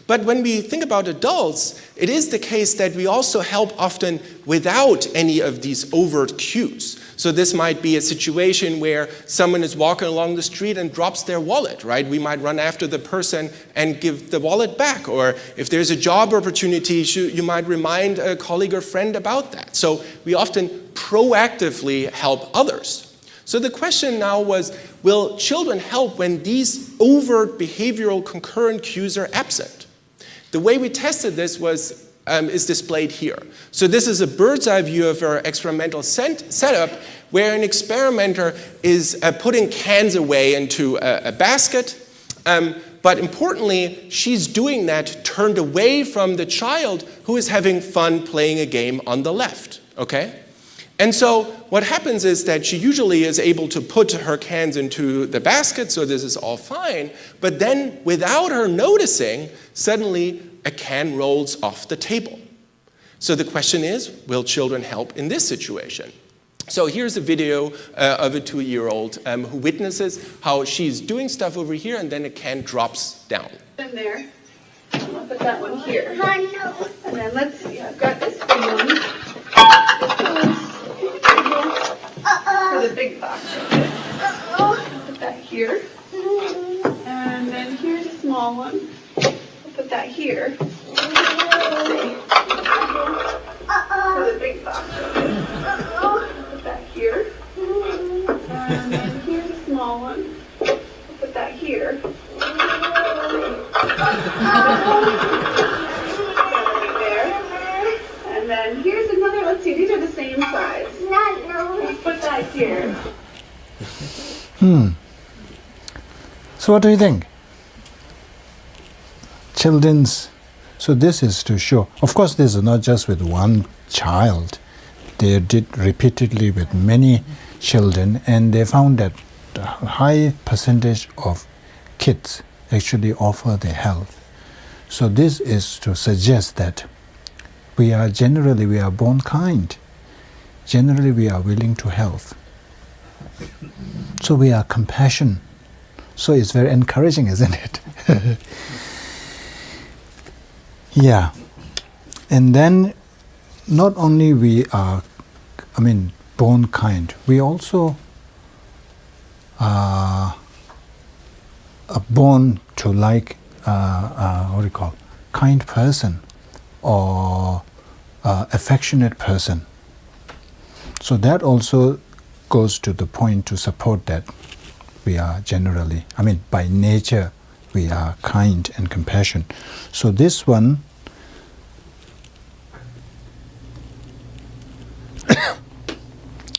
But when we think about adults, it is the case that we also help often without any of these overt cues. So this might be a situation where someone is walking along the street and drops their wallet, right? We might run after the person and give the wallet back. Or if there's a job opportunity, you might remind a colleague or friend about that. So we often proactively help others. So the question now was, will children help when these overt behavioral concurrent cues are absent? The way we tested this is displayed here. So this is a bird's eye view of our experimental setup where an experimenter is putting cans away into a basket. But importantly, she's doing that turned away from the child who is having fun playing a game on the left. Okay? And so what happens is that she usually is able to put her cans into the basket, so this is all fine. But then, without her noticing, suddenly a can rolls off the table. So the question is, will children help in this situation? So here's a video of a 2-year-old who witnesses how she's doing stuff over here, and then a can drops down. In there. I'll put that one here. And then let's see, I've got this big one. This goes for the big box. I'll put that here. And then here's a small one. I'll put that here. For the big box. I'll put that here. And then here's a small one. I'll put that here. And then here's another, let's see, these are the same size. Let's put that here. So what do you think? So this is to show, of course this is not just with one child. They did repeatedly with many children, and they found that a high percentage of kids actually offer their help. So this is to suggest that we are born kind. Generally we are willing to help. So we are compassionate. So it's very encouraging, isn't it? Yeah. And then not only we are, born kind, we also are born to like, kind person or affectionate person. So that also goes to the point to support that we are generally, by nature, we are kind and compassionate. So this one,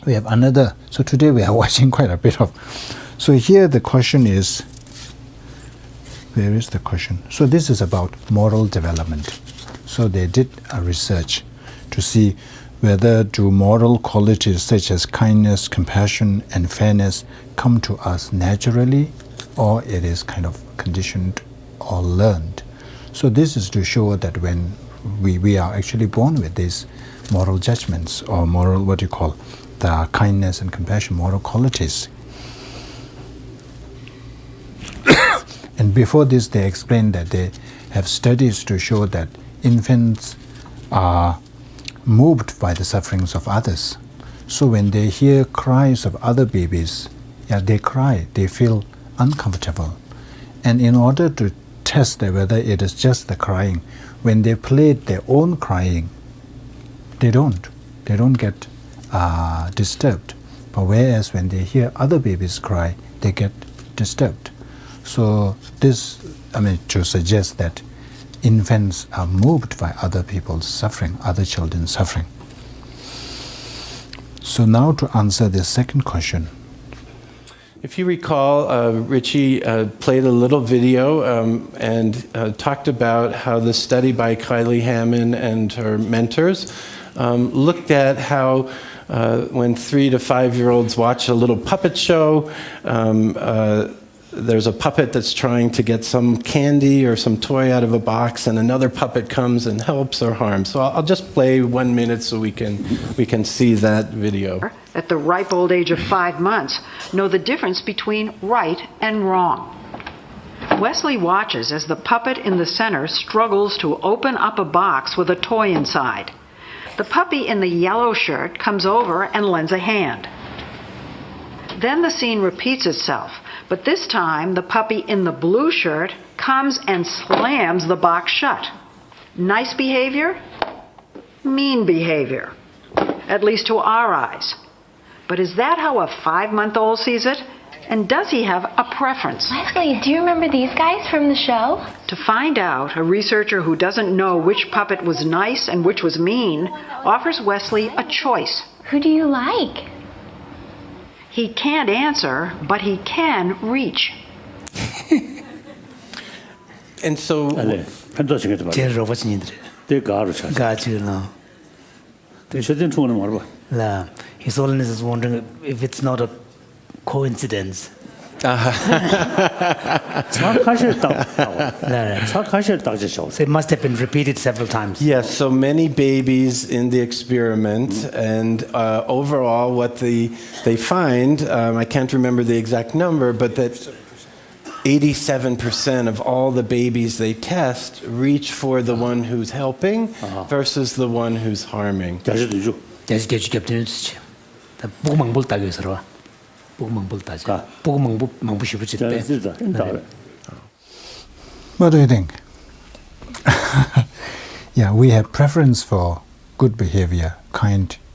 we have another, so today we are watching quite a bit of, so here the question is, where is the question? So this is about moral development. So they did a research to see whether do moral qualities such as kindness, compassion, and fairness come to us naturally, or it is kind of conditioned or learned. So this is to show that when we are actually born with these moral judgments, or moral, the kindness and compassion, moral qualities. And before this, they explained that they have studies to show that infants are moved by the sufferings of others. So when they hear cries of other babies, they cry, they feel uncomfortable. And in order to test whether it is just the crying, when they played their own crying, they don't get disturbed. But whereas when they hear other babies cry, they get disturbed. So this, to suggest that infants are moved by other people's suffering, other children's suffering. So now to answer the second question. If you recall, Richie played a little video and talked about how the study by Kylie Hammond and her mentors looked at how when 3 to 5-year-olds watch a little puppet show, there's a puppet that's trying to get some candy or some toy out of a box, and another puppet comes and helps or harms. So I'll just play 1 minute so we can see that video. At the ripe old age of 5 months, know the difference between right and wrong. Wesley watches as the puppet in the center struggles to open up a box with a toy inside. The puppy in the yellow shirt comes over and lends a hand. Then the scene repeats itself, but this time the puppy in the blue shirt comes and slams the box shut. Nice behavior? Mean behavior. At least to our eyes. But is that how a 5-month-old sees it? And does he have a preference? Wesley, do you remember these guys from the show? To find out, a researcher who doesn't know which puppet was nice and which was mean offers Wesley a choice. Who do you like? He can't answer, but he can reach. And so... 제일 로봇인들. 가지나. His Holiness is wondering if it's not a coincidence. So it must have been repeated several times. Yes, so many babies in the experiment, and overall what they find, I can't remember the exact number, but that 87% of all the babies they test reach for the one who's helping versus the one who's harming. What do you think? Yeah, we have preference for good behavior, kindness.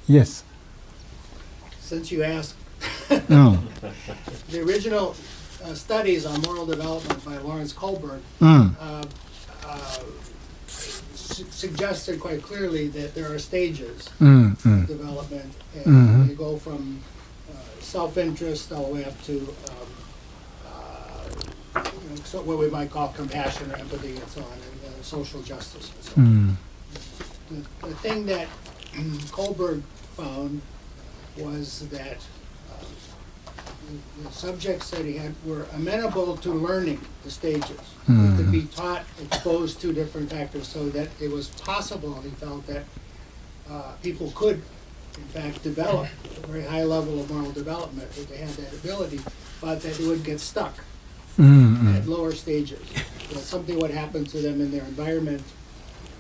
Yes. Since you asked, Mm. the original studies on moral development by Lawrence Kohlberg suggested quite clearly that there are stages of development, and you go from self-interest all the way up to so what we might call compassion or empathy and so on, and social justice and so on. The thing that Kohlberg found was that the subjects that he had were amenable to learning the stages, to be taught, exposed to different factors, so that it was possible, he felt, that people could, in fact, develop a very high level of moral development, that they had that ability, but that they would get stuck at lower stages. That something would happen to them in their environment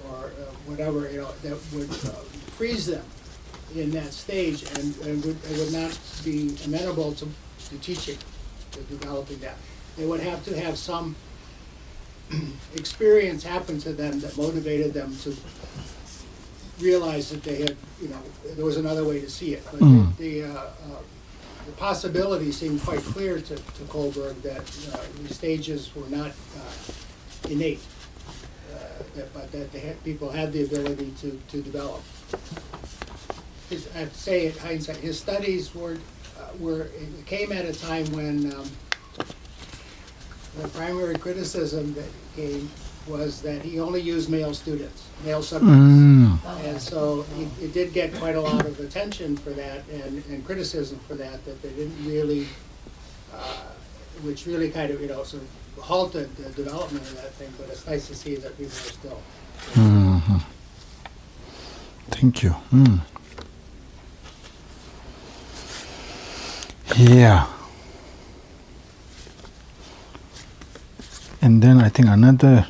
or whatever, that would freeze them in that stage, and would not be amenable to teaching, to developing that. They would have to have some experience happen to them that motivated them to realize that they had, there was another way to see it. But the possibility seemed quite clear to Kohlberg that these stages were not innate, but that people had the ability to develop. I have to say, in hindsight, his studies came at a time when the primary criticism that came was that he only used male students, male subjects. And so it did get quite a lot of attention for that and criticism for that they didn't really, which really kind of, sort of halted the development of that thing, but it's nice to see that people are still. Thank you. Yeah. And then I think another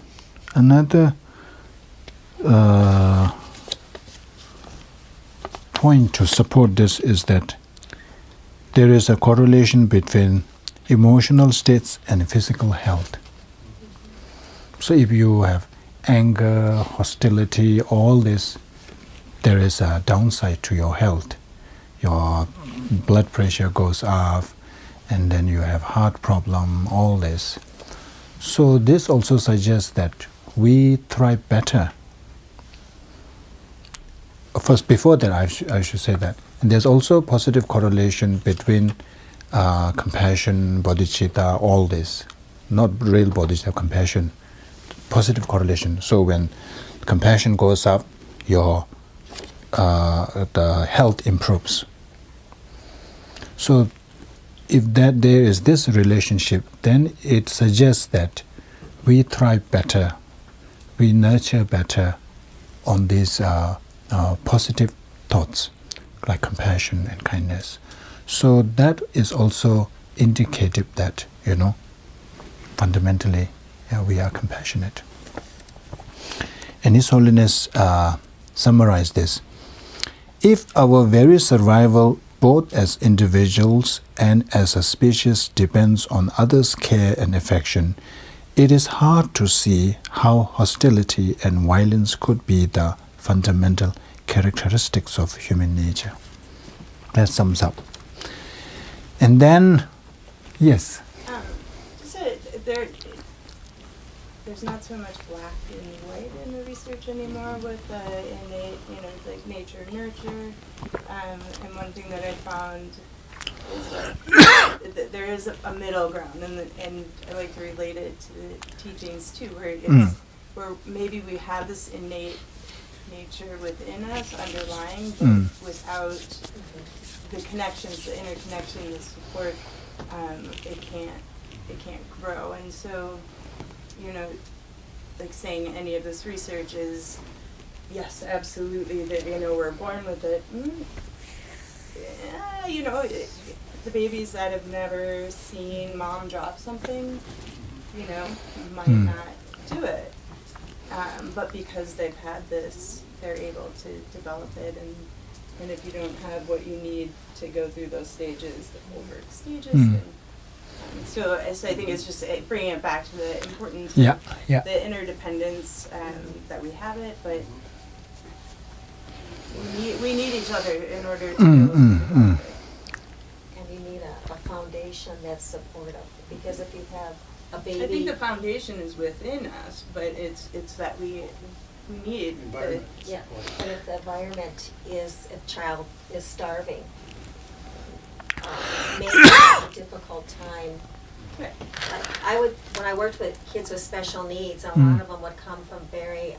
point to support this is that there is a correlation between emotional states and physical health. So if you have anger, hostility, all this, there is a downside to your health. Your blood pressure goes up, and then you have heart problem, all this. So this also suggests that we thrive better. First, before that, I should say that And there's also positive correlation between compassion, bodhicitta, all this. Not real bodhicitta, compassion. Positive correlation. So when compassion goes up, your the health improves. So if that there is this relationship, then it suggests that we thrive better, we nurture better on these positive thoughts like compassion and kindness. So that is also indicative that, fundamentally we are compassionate. And His Holiness summarized this. If our very survival, both as individuals and as a species, depends on others' care and affection, it is hard to see how hostility and violence could be the fundamental characteristics of human nature. That sums up. And then, yes? There's not so much black and white in the research anymore with innate, like nature, nurture. And one thing that I found is that there is a middle ground, and I like to relate it to the teachings too, where it's where maybe we have this innate nature within us underlying, but without the connections, the interconnection, the support, it can't grow. And so, like saying any of this research is, yes, absolutely, that, we're born with it. The babies that have never seen mom drop something, might not do it. But because they've had this, they're able to develop it. And if you don't have what you need to go through those stages, the overt stages, then so I think it's just bringing it back to the importance of the interdependence that we have it, but we need each other in order to be able to develop it. And you need a foundation that's supportive, because if you have a baby... I think the foundation is within us, but it's that we need... But if the environment is, if child is starving, maybe it's a difficult time. When I worked with kids with special needs, a lot of them would come from very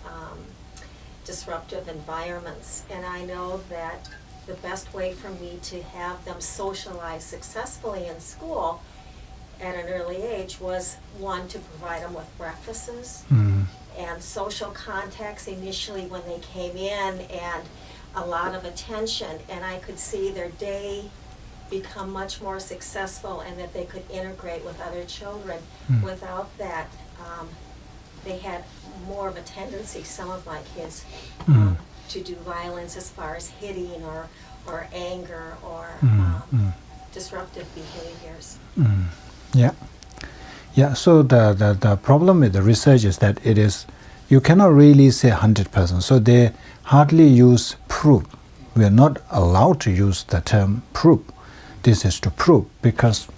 disruptive environments, and I know that the best way for me to have them socialize successfully in school at an early age was, one, to provide them with breakfasts and social contacts initially when they came in, and a lot of attention, and I could see their day become much more successful and that they could integrate with other children. Without that, they had more of a tendency, some of my kids, to do violence as far as hitting or anger or disruptive behaviors. So the problem with the research is that you cannot really say 100%. So they hardly use proof. We are not allowed to use the term proof. This is to prove, because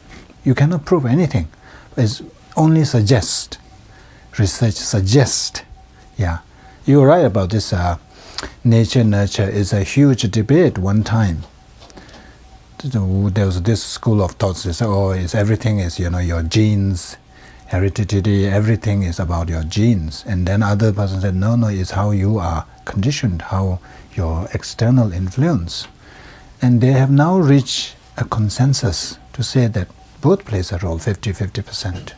you cannot prove anything. It's only suggest. Research suggests. You're right about this. Nature, nurture is a huge debate one time. There was this school of thoughts that say, everything is, your genes, heredity, everything is about your genes. And then other person said, no, it's how you are conditioned, how your external influence. And they have now reached a consensus to say that both plays a role, 50-50%.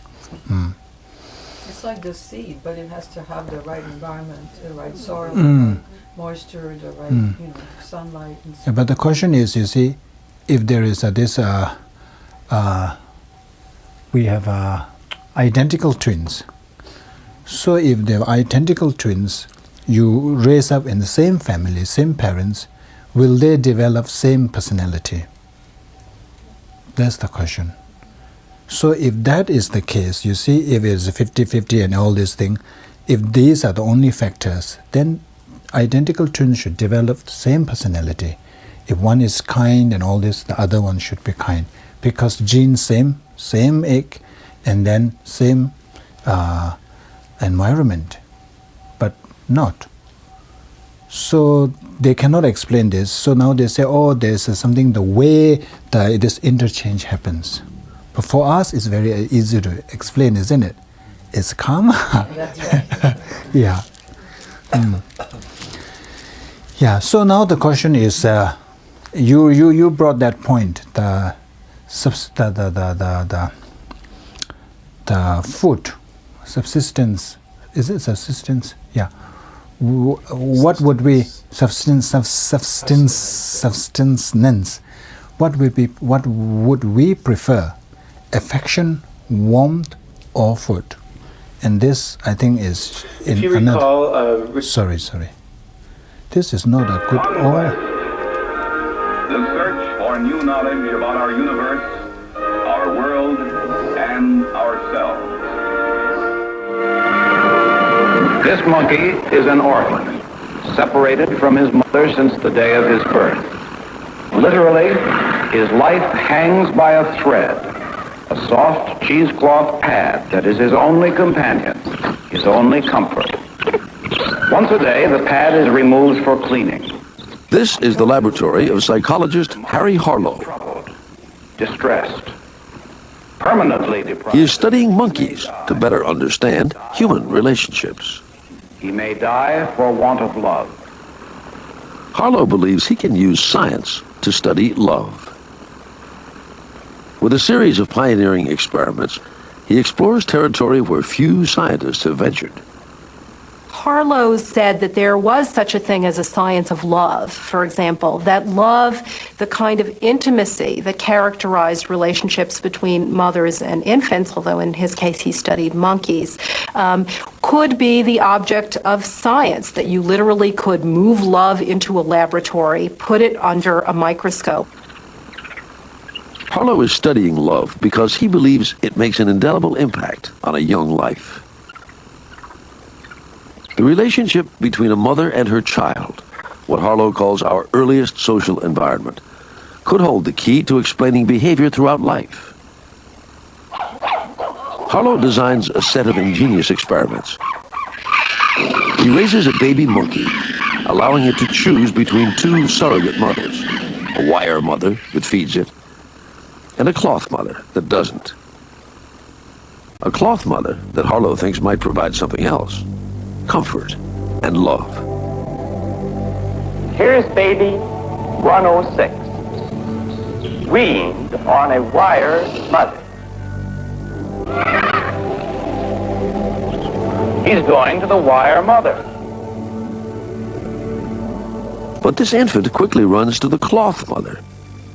It's like the seed, but it has to have the right environment, the right soil, the right moisture, the right sunlight. And stuff. But the question is, you see, if there is we have identical twins. So if they're identical twins, you raise up in the same family, same parents, will they develop same personality? That's the question. So if that is the case, you see, if it's 50-50 and all these things, if these are the only factors, then identical twins should develop the same personality. If one is kind and all this, the other one should be kind. Because genes same egg, and then same environment, but not. So they cannot explain this. So now they say, oh, there's something, the way this interchange happens. But for us, it's very easy to explain, isn't it? It's karma. That's right. Yeah. Yeah. So now the question is, you brought that point, the food, subsistence. Is it subsistence? Yeah. What would be substance? What would we prefer? Affection, warmth, or food? And this, I think, is in If you recall, sorry. This is not a good order. The search for new knowledge about our universe, our world, and ourselves. This monkey is an orphan, separated from his mother since the day of his birth. Literally, his life hangs by a thread, a soft cheesecloth pad that is his only companion, his only comfort. Once a day, the pad is removed for cleaning. This is the laboratory of psychologist Harry Harlow. Distressed, permanently deprived. He is studying monkeys to better understand human relationships. He may die for want of love. Harlow believes he can use science to study love. With a series of pioneering experiments, he explores territory where few scientists have ventured. Harlow said that there was such a thing as a science of love, for example, that love, the kind of intimacy that characterized relationships between mothers and infants, although in his case he studied monkeys, could be the object of science, that you literally could move love into a laboratory, put it under a microscope. Harlow is studying love because he believes it makes an indelible impact on a young life. The relationship between a mother and her child, what Harlow calls our earliest social environment, could hold the key to explaining behavior throughout life. Harlow designs a set of ingenious experiments. He raises a baby monkey, allowing it to choose between two surrogate mothers, a wire mother that feeds it, and a cloth mother that doesn't. A cloth mother that Harlow thinks might provide something else: comfort and love. Here's baby 106, weaned on a wire mother. He's going to the wire mother. But this infant quickly runs to the cloth mother,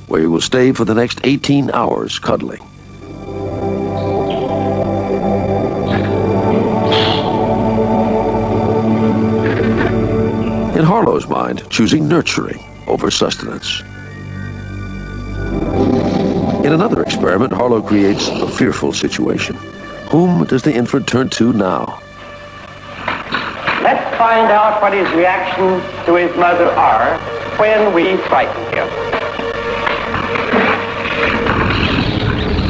where he will stay for the next 18 hours cuddling. In Harlow's mind, choosing nurturing over sustenance. In another experiment, Harlow creates a fearful situation. Whom does the infant turn to now? Let's find out what his reactions to his mother are when we frighten him.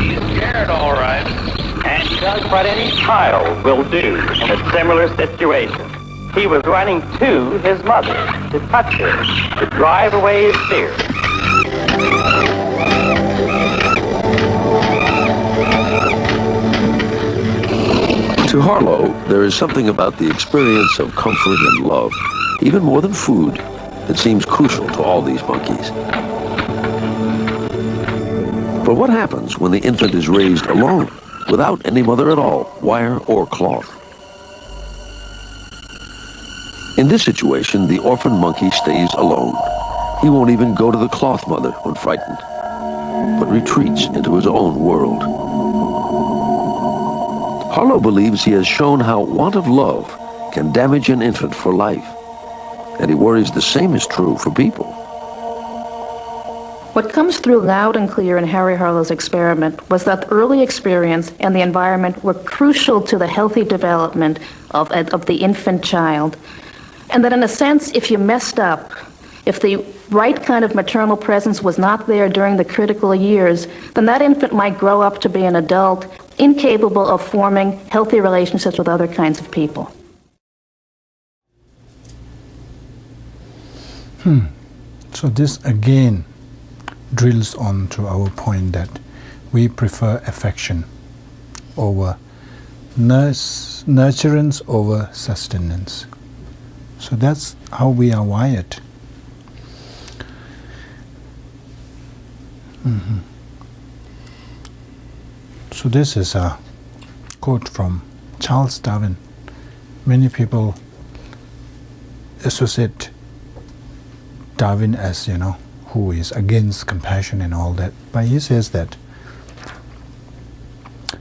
He's scared, all right. And he does what any child will do in a similar situation. He was running to his mother, to touch her, to drive away his fear. To Harlow, there is something about the experience of comfort and love, even more than food, that seems crucial to all these monkeys. But what happens when the infant is raised alone, without any mother at all, wire or cloth? In this situation, the orphan monkey stays alone. He won't even go to the cloth mother when frightened, but retreats into his own world. Harlow believes he has shown how want of love can damage an infant for life, and he worries the same is true for people. What comes through loud and clear in Harry Harlow's experiment was that early experience and the environment were crucial to the healthy development of the infant child. And that in a sense, if you messed up, if the right kind of maternal presence was not there during the critical years, then that infant might grow up to be an adult incapable of forming healthy relationships with other kinds of people. So this again drills on to our point that we prefer affection over nurturance over sustenance. So that's how we are wired. So this is a quote from Charles Darwin. Many people associate Darwin as, who is against compassion and all that. But he says that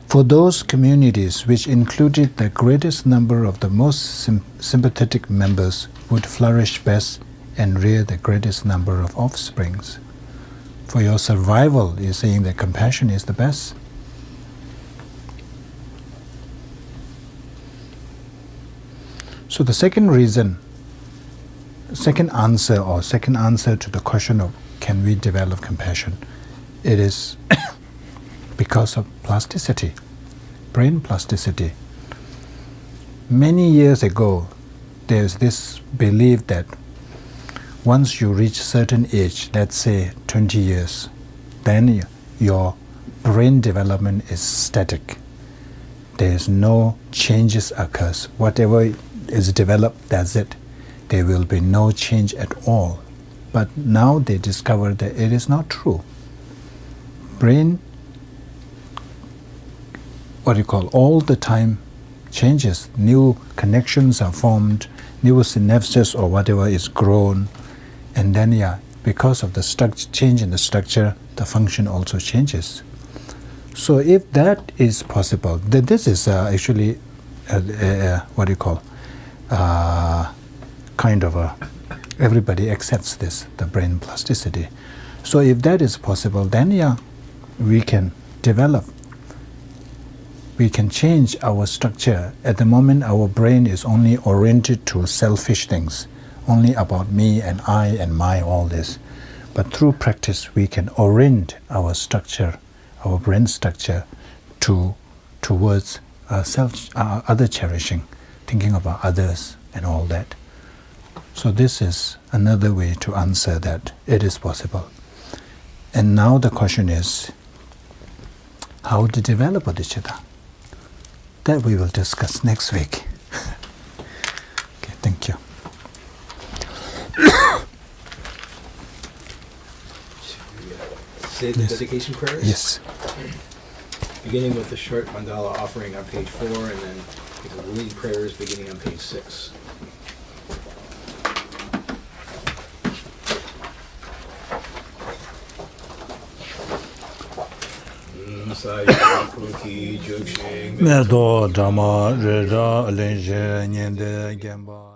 for those communities which included the greatest number of the most sympathetic members would flourish best and rear the greatest number of offsprings. For your survival, you're saying that compassion is the best. So the second reason, second answer to the question of can we develop compassion, it is because of plasticity, brain plasticity. Many years ago, there's this belief that once you reach certain age, let's say 20 years, then your brain development is static. There's no changes occurs. Whatever is developed, that's it. There will be no change at all. But now they discover that it is not true. Brain, all the time changes. New connections are formed, new synapses or whatever is grown. And then, because of the change in the structure, the function also changes. So if that is possible, then this is actually everybody accepts this, the brain plasticity. So if that is possible, then we can develop, we can change our structure. At the moment, our brain is only oriented to selfish things, only about me and I and my, all this. But through practice, we can orient our structure, our brain structure, towards other cherishing, thinking about others and all that. So this is another way to answer that it is possible. And now the question is, how to develop bodhicitta? That we will discuss next week. Okay, thank you. Say the dedication prayers? Yes. Beginning with the short mandala offering on page 4, and then the lead prayers beginning on page 6. Merdo Dharma Reda Lenje Nyende Gemba